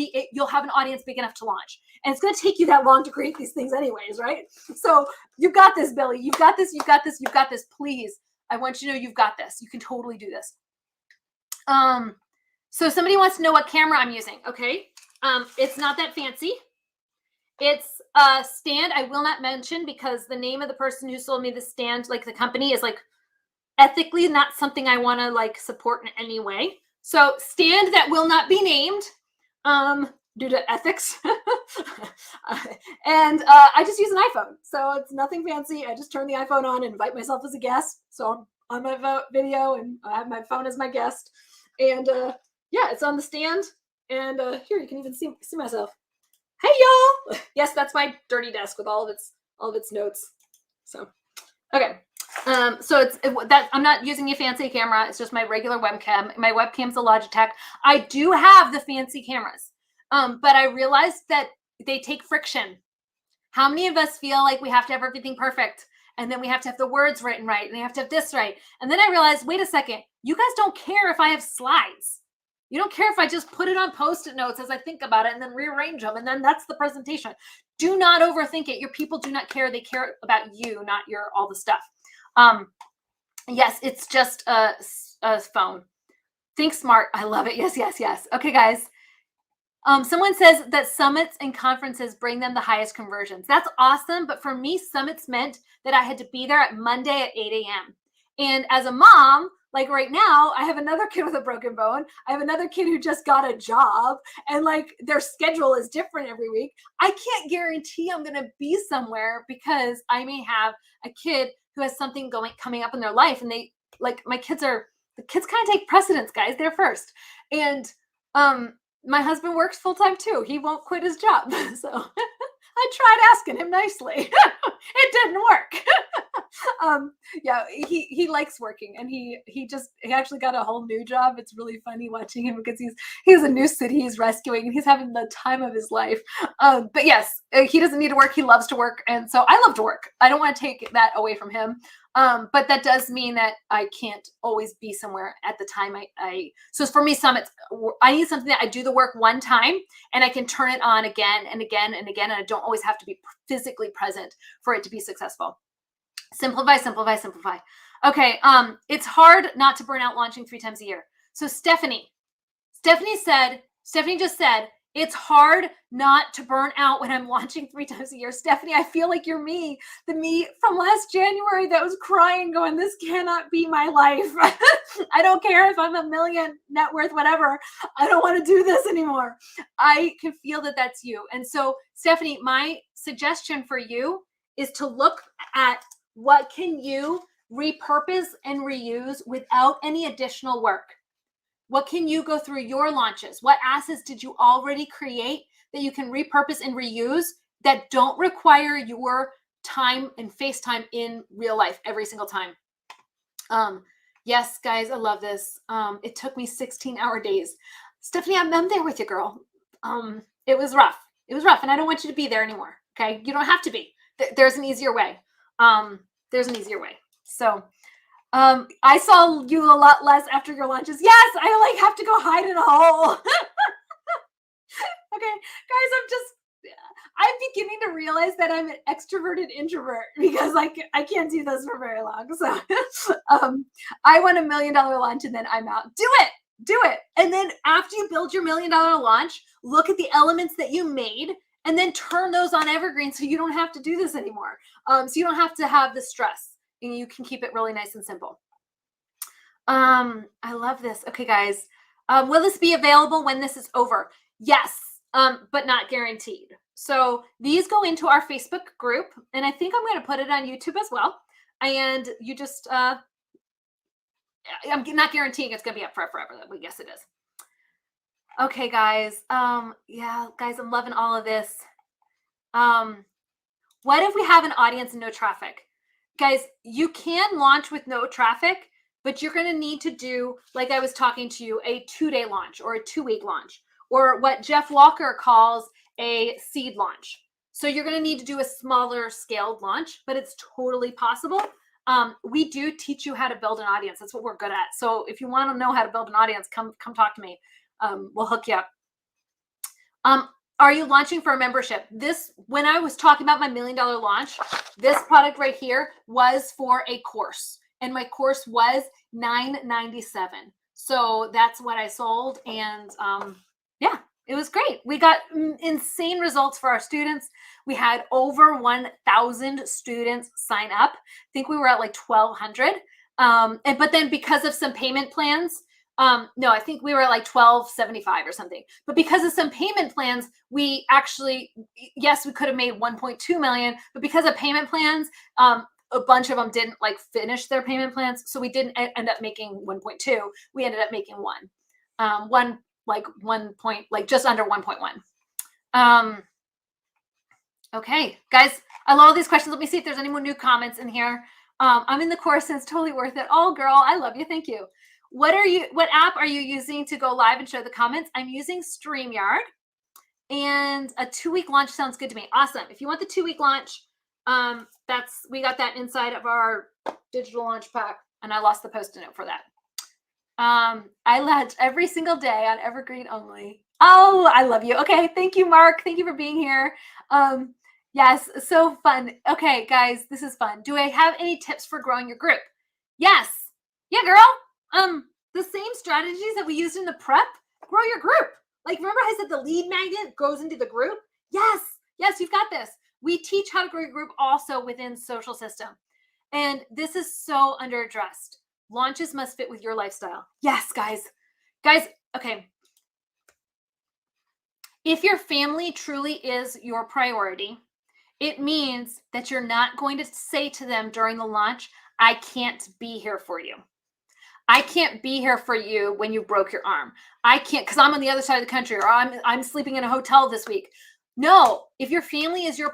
have an audience big enough to launch. And it's going to take you that long to create these things anyways, right? So you've got this, Billy. You've got this. You've got this. You've got this. Please, I want you to know you've got this. You can totally do this. So somebody wants to know what camera I'm using. Okay. It's not that fancy. It's a stand I will not mention because the name of the person who sold me the stand, like the company, is like ethically not something I want to like support in any way. So stand that will not be named due to ethics. And I just use an iPhone. So it's nothing fancy. I just turn the iPhone on and invite myself as a guest. So I'm on my video and I have my phone as my guest. And yeah, it's on the stand. And here you can even see myself. Hey y'all! Yes, that's my dirty desk with all of its notes. So, okay. So I'm not using a fancy camera. It's just my regular webcam. My webcam's a Logitech. I do have the fancy cameras, but I realized that they take friction. How many of us feel like we have to have everything perfect, and then we have to have the words written right, and we have to have this right? And then I realized, wait a second, you guys don't care if I have slides. You don't care if I just put it on Post-it notes as I think about it and then rearrange them, and then that's the presentation. Do not overthink it. Your people do not care. They care about you, not all the stuff. Yes, it's just a phone. Think smart. I love it. Yes, yes, yes. Okay, guys. Someone says that summits and conferences bring them the highest conversions. That's awesome. But for me, summits meant that I had to be there at Monday at 8 a.m. And as a mom, like right now, I have another kid with a broken bone. I have another kid who just got a job and like their schedule is different every week. I can't guarantee I'm going to be somewhere because I may have a kid who has something coming up in their life. And the kids kind of take precedence, guys. They're first. And my husband works full time too. He won't quit his job. So I tried asking him nicely. It didn't work. Yeah, he likes working, and he actually got a whole new job. It's really funny watching him because he's a new city he's rescuing, and he's having the time of his life. But yes, he doesn't need to work. He loves to work, and so I love to work. I don't want to take that away from him. But that does mean that I can't always be somewhere at the time so for me, summits, I need something that I do the work one time and I can turn it on again and again and again. And I don't always have to be physically present for it to be successful. Simplify, simplify, simplify. Okay. It's hard not to burn out launching 3 times a year. So Stephanie just said, it's hard not to burn out when I'm launching 3 times a year. Stephanie, I feel like you're me, the me from last January that was crying going, this cannot be my life. I don't care if I'm $1 million net worth, whatever. I don't want to do this anymore. I can feel that that's you. And so Stephanie, my suggestion for you is to look at what can you repurpose and reuse without any additional work. What can you go through your launches? What assets did you already create that you can repurpose and reuse that don't require your time and face time in real life every single time? Yes, guys, I love this. It took me 16-hour days. Stephanie, I'm there with you, girl. It was rough. It was rough, and I don't want you to be there anymore, okay? You don't have to be. There's an easier way. So I saw you a lot less after your lunches. Yes, I have to go hide in a hole. Okay, guys, I'm beginning to realize that I'm an extroverted introvert because I can't do this for very long. So I want $1 million launch and then I'm out. Do it. And then after you build your $1 million launch, look at the elements that you made and then turn those on evergreen so you don't have to do this anymore. So you don't have to have the stress. and you can keep it really nice and simple. I love this. Okay, guys. Will this be available when this is over? Yes, but not guaranteed. So these go into our Facebook group, and I think I'm going to put it on YouTube as well. And you just, I'm not guaranteeing it's going to be up for forever, but yes, it is. Okay, guys. Yeah, guys, I'm loving all of this. What if we have an audience and no traffic? Guys, you can launch with no traffic, but you're going to need to do, like I was talking to you, a 2-day launch or a 2-week launch, or what Jeff Walker calls a seed launch. So you're going to need to do a smaller scaled launch, but it's totally possible. We do teach you how to build an audience. That's what we're good at. So if you want to know how to build an audience, come talk to me. We'll hook you up. Are you launching for a membership? This, when I was talking about my $1 million launch, this product right here was for a course, and my course was $997. So that's what I sold, and yeah, it was great. We got insane results for our students. We had over 1,000 students sign up. I think we were at like 1,200. But then because of some payment plans, no, I think we were at like 1,275 or something. But because of some payment plans, we actually, yes, we could have made 1.2 million, but because of payment plans, a bunch of them didn't like finish their payment plans. So we didn't end up making 1.2. We ended up making just under 1.1. Okay, guys, I love all these questions. Let me see if there's any more new comments in here. I'm in the course and it's totally worth it. Oh, girl, I love you. Thank you. What app are you using to go live and show the comments? I'm using StreamYard, and a 2-week launch sounds good to me. Awesome. If you want the 2-week launch, we got that inside of our digital launch pack, and I lost the Post-it note for that. I launch every single day on Evergreen only. Oh, I love you. Okay. Thank you, Mark. Thank you for being here. Yes. So fun. Okay, guys, this is fun. Do I have any tips for growing your group? Yes. Yeah, girl. The same strategies that we used in the prep, grow your group. Like, remember I said the lead magnet goes into the group? Yes. Yes, you've got this. We teach how to grow your group also within Social System. And this is so underaddressed. Launches must fit with your lifestyle. Yes, guys. Guys, okay. If your family truly is your priority, it means that you're not going to say to them during the launch, I can't be here for you. I can't be here for you when you broke your arm. I can't because I'm on the other side of the country, or I'm sleeping in a hotel this week. No, if your family is your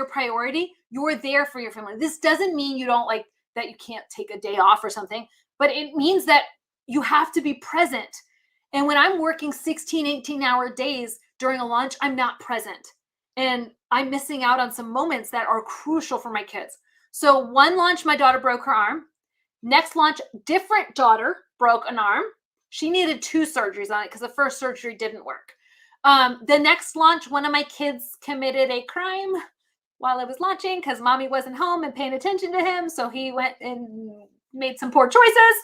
priority, you're there for your family. This doesn't mean you don't like that you can't take a day off or something, but it means that you have to be present. And when I'm working 16, 18-hour days during a launch, I'm not present. And I'm missing out on some moments that are crucial for my kids. So one launch, my daughter broke her arm. Next launch, different daughter broke an arm. She needed 2 surgeries on it because the first surgery didn't work. The next launch, one of my kids committed a crime while I was launching because mommy wasn't home and paying attention to him. So he went and made some poor choices.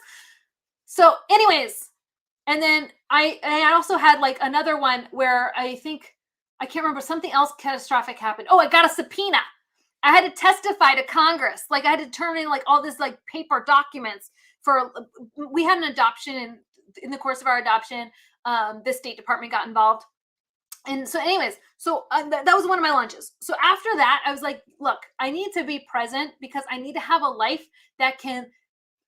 So anyways, and then I also had like another one where I can't remember, something else catastrophic happened. Oh, I got a subpoena. I had to testify to Congress. Like I had to turn in like all this like paper documents we had an adoption in the course of our adoption, the State Department got involved. And so anyways, that was one of my launches. So after that, I was like, look, I need to be present because I need to have a life that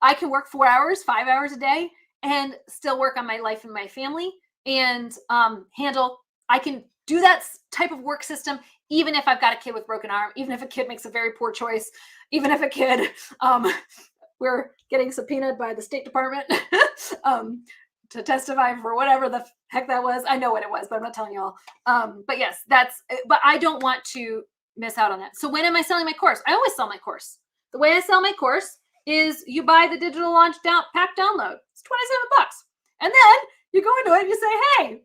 I can work 4 hours, 5 hours a day and still work on my life and my family and I can do that type of work system even if I've got a kid with broken arm, even if a kid makes a very poor choice, even if a kid, we're getting subpoenaed by the State Department to testify for whatever the heck that was. I know what it was, but I'm not telling y'all. But yes, but I don't want to miss out on that. So when am I selling my course? I always sell my course. The way I sell my course is you buy the digital launch pack download. It's $27. And then you go into it and you say, hey,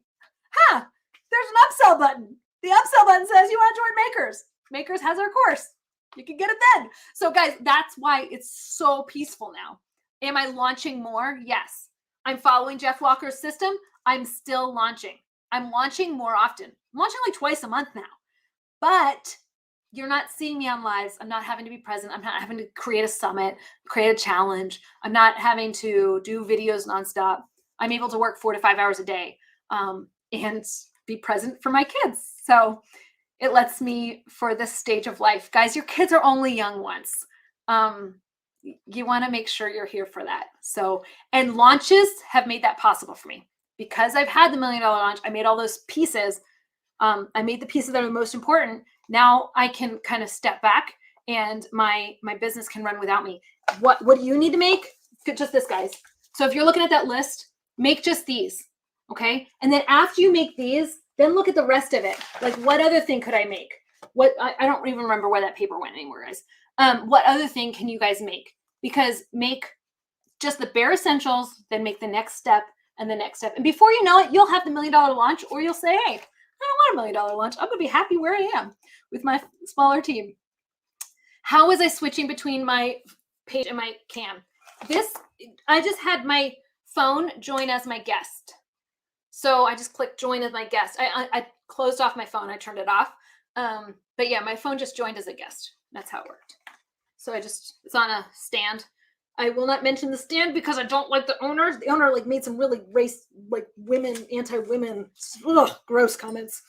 there's an upsell button. The upsell button says you want to join Makers. Makers has our course. You can get it then. So guys, that's why it's so peaceful now. Am I launching more? Yes. I'm following Jeff Walker's system. I'm still launching. I'm launching more often. I'm launching like twice a month now. But you're not seeing me on lives. I'm not having to be present. I'm not having to create a summit, create a challenge. I'm not having to do videos nonstop. I'm able to work 4 to 5 hours a day and be present for my kids. So it lets me for this stage of life. Guys, your kids are only young once. You want to make sure you're here for that. So, and launches have made that possible for me because I've had the $1 million launch. I made all those pieces. I made the pieces that are the most important. Now I can kind of step back and my business can run without me. What do you need to make? Just this, guys. So if you're looking at that list, make just these, okay? And then after you make these, then look at the rest of it. Like, what other thing could I make? What I don't even remember where that paper went anymore, guys. What other thing can you guys make? Because make just the bare essentials, then make the next step and the next step. And before you know it, you'll have the $1 million launch, or you'll say, hey, I don't want a $1 million launch. I'm going to be happy where I am with my smaller team. How was I switching between my page and my cam? I just had my phone join as my guest. So I just clicked join as my guest. I closed off my phone. I turned it off. But yeah, my phone just joined as a guest. That's how it worked. So it's on a stand. I will not mention the stand because I don't like the owners. The owner made some really anti-women, gross comments.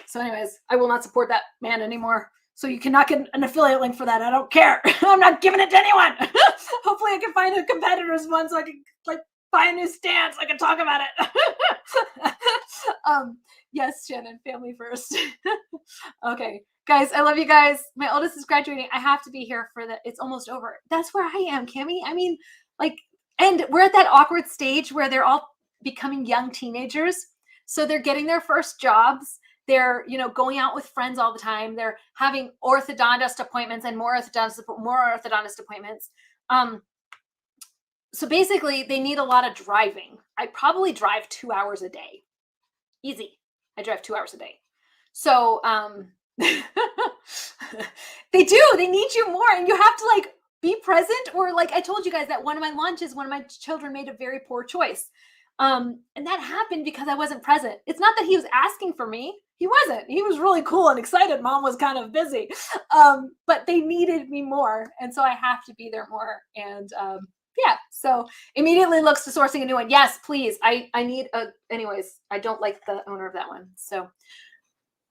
So anyways, I will not support that man anymore. So you cannot get an affiliate link for that. I don't care. I'm not giving it to anyone. Hopefully I can find a competitor's one so I can buy a new stand so I can talk about it. Yes, Shannon, family first. Okay, guys, I love you guys. My oldest is graduating. I have to be here for that. It's almost over. That's where I am, Cammie. I mean, and we're at that awkward stage where they're all becoming young teenagers. So they're getting their first jobs. They're, going out with friends all the time. They're having orthodontist appointments and more orthodontist appointments. So basically, they need a lot of driving. I probably drive 2 hours a day. Easy. I drive 2 hours a day. So they do. They need you more. And you have to be present. Or I told you guys that one of my launches, one of my children made a very poor choice. And that happened because I wasn't present. It's not that he was asking for me. He wasn't. He was really cool and excited. Mom was kind of busy. But they needed me more. And so I have to be there more. And yeah, so immediately looks to sourcing a new one. Yes, please. I need anyways, I don't like the owner of that one. So,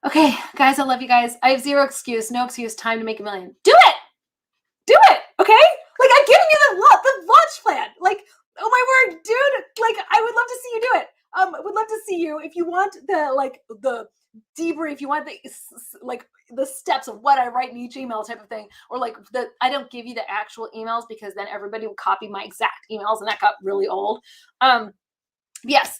okay, guys, I love you guys. I have zero excuse, no excuse, time to make $1 million. Do it. Do it. Okay. I'm giving you the launch plan. Oh my word, dude. I would love to see you do it. Would love to see you if you want the debrief, you want the steps of what I write in each email type of thing, or I don't give you the actual emails because then everybody will copy my exact emails and that got really old. Yes.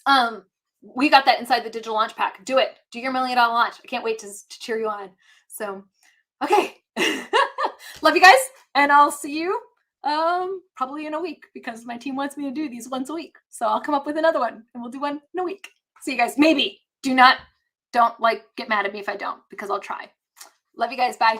We got that inside the digital launch pack. Do it. Do your $1 million launch. I can't wait to cheer you on. So, okay. Love you guys. And I'll see you probably in a week because my team wants me to do these once a week. So I'll come up with another one and we'll do one in a week. See you guys. Maybe. Don't get mad at me if I don't, because I'll try. Love you guys. Bye.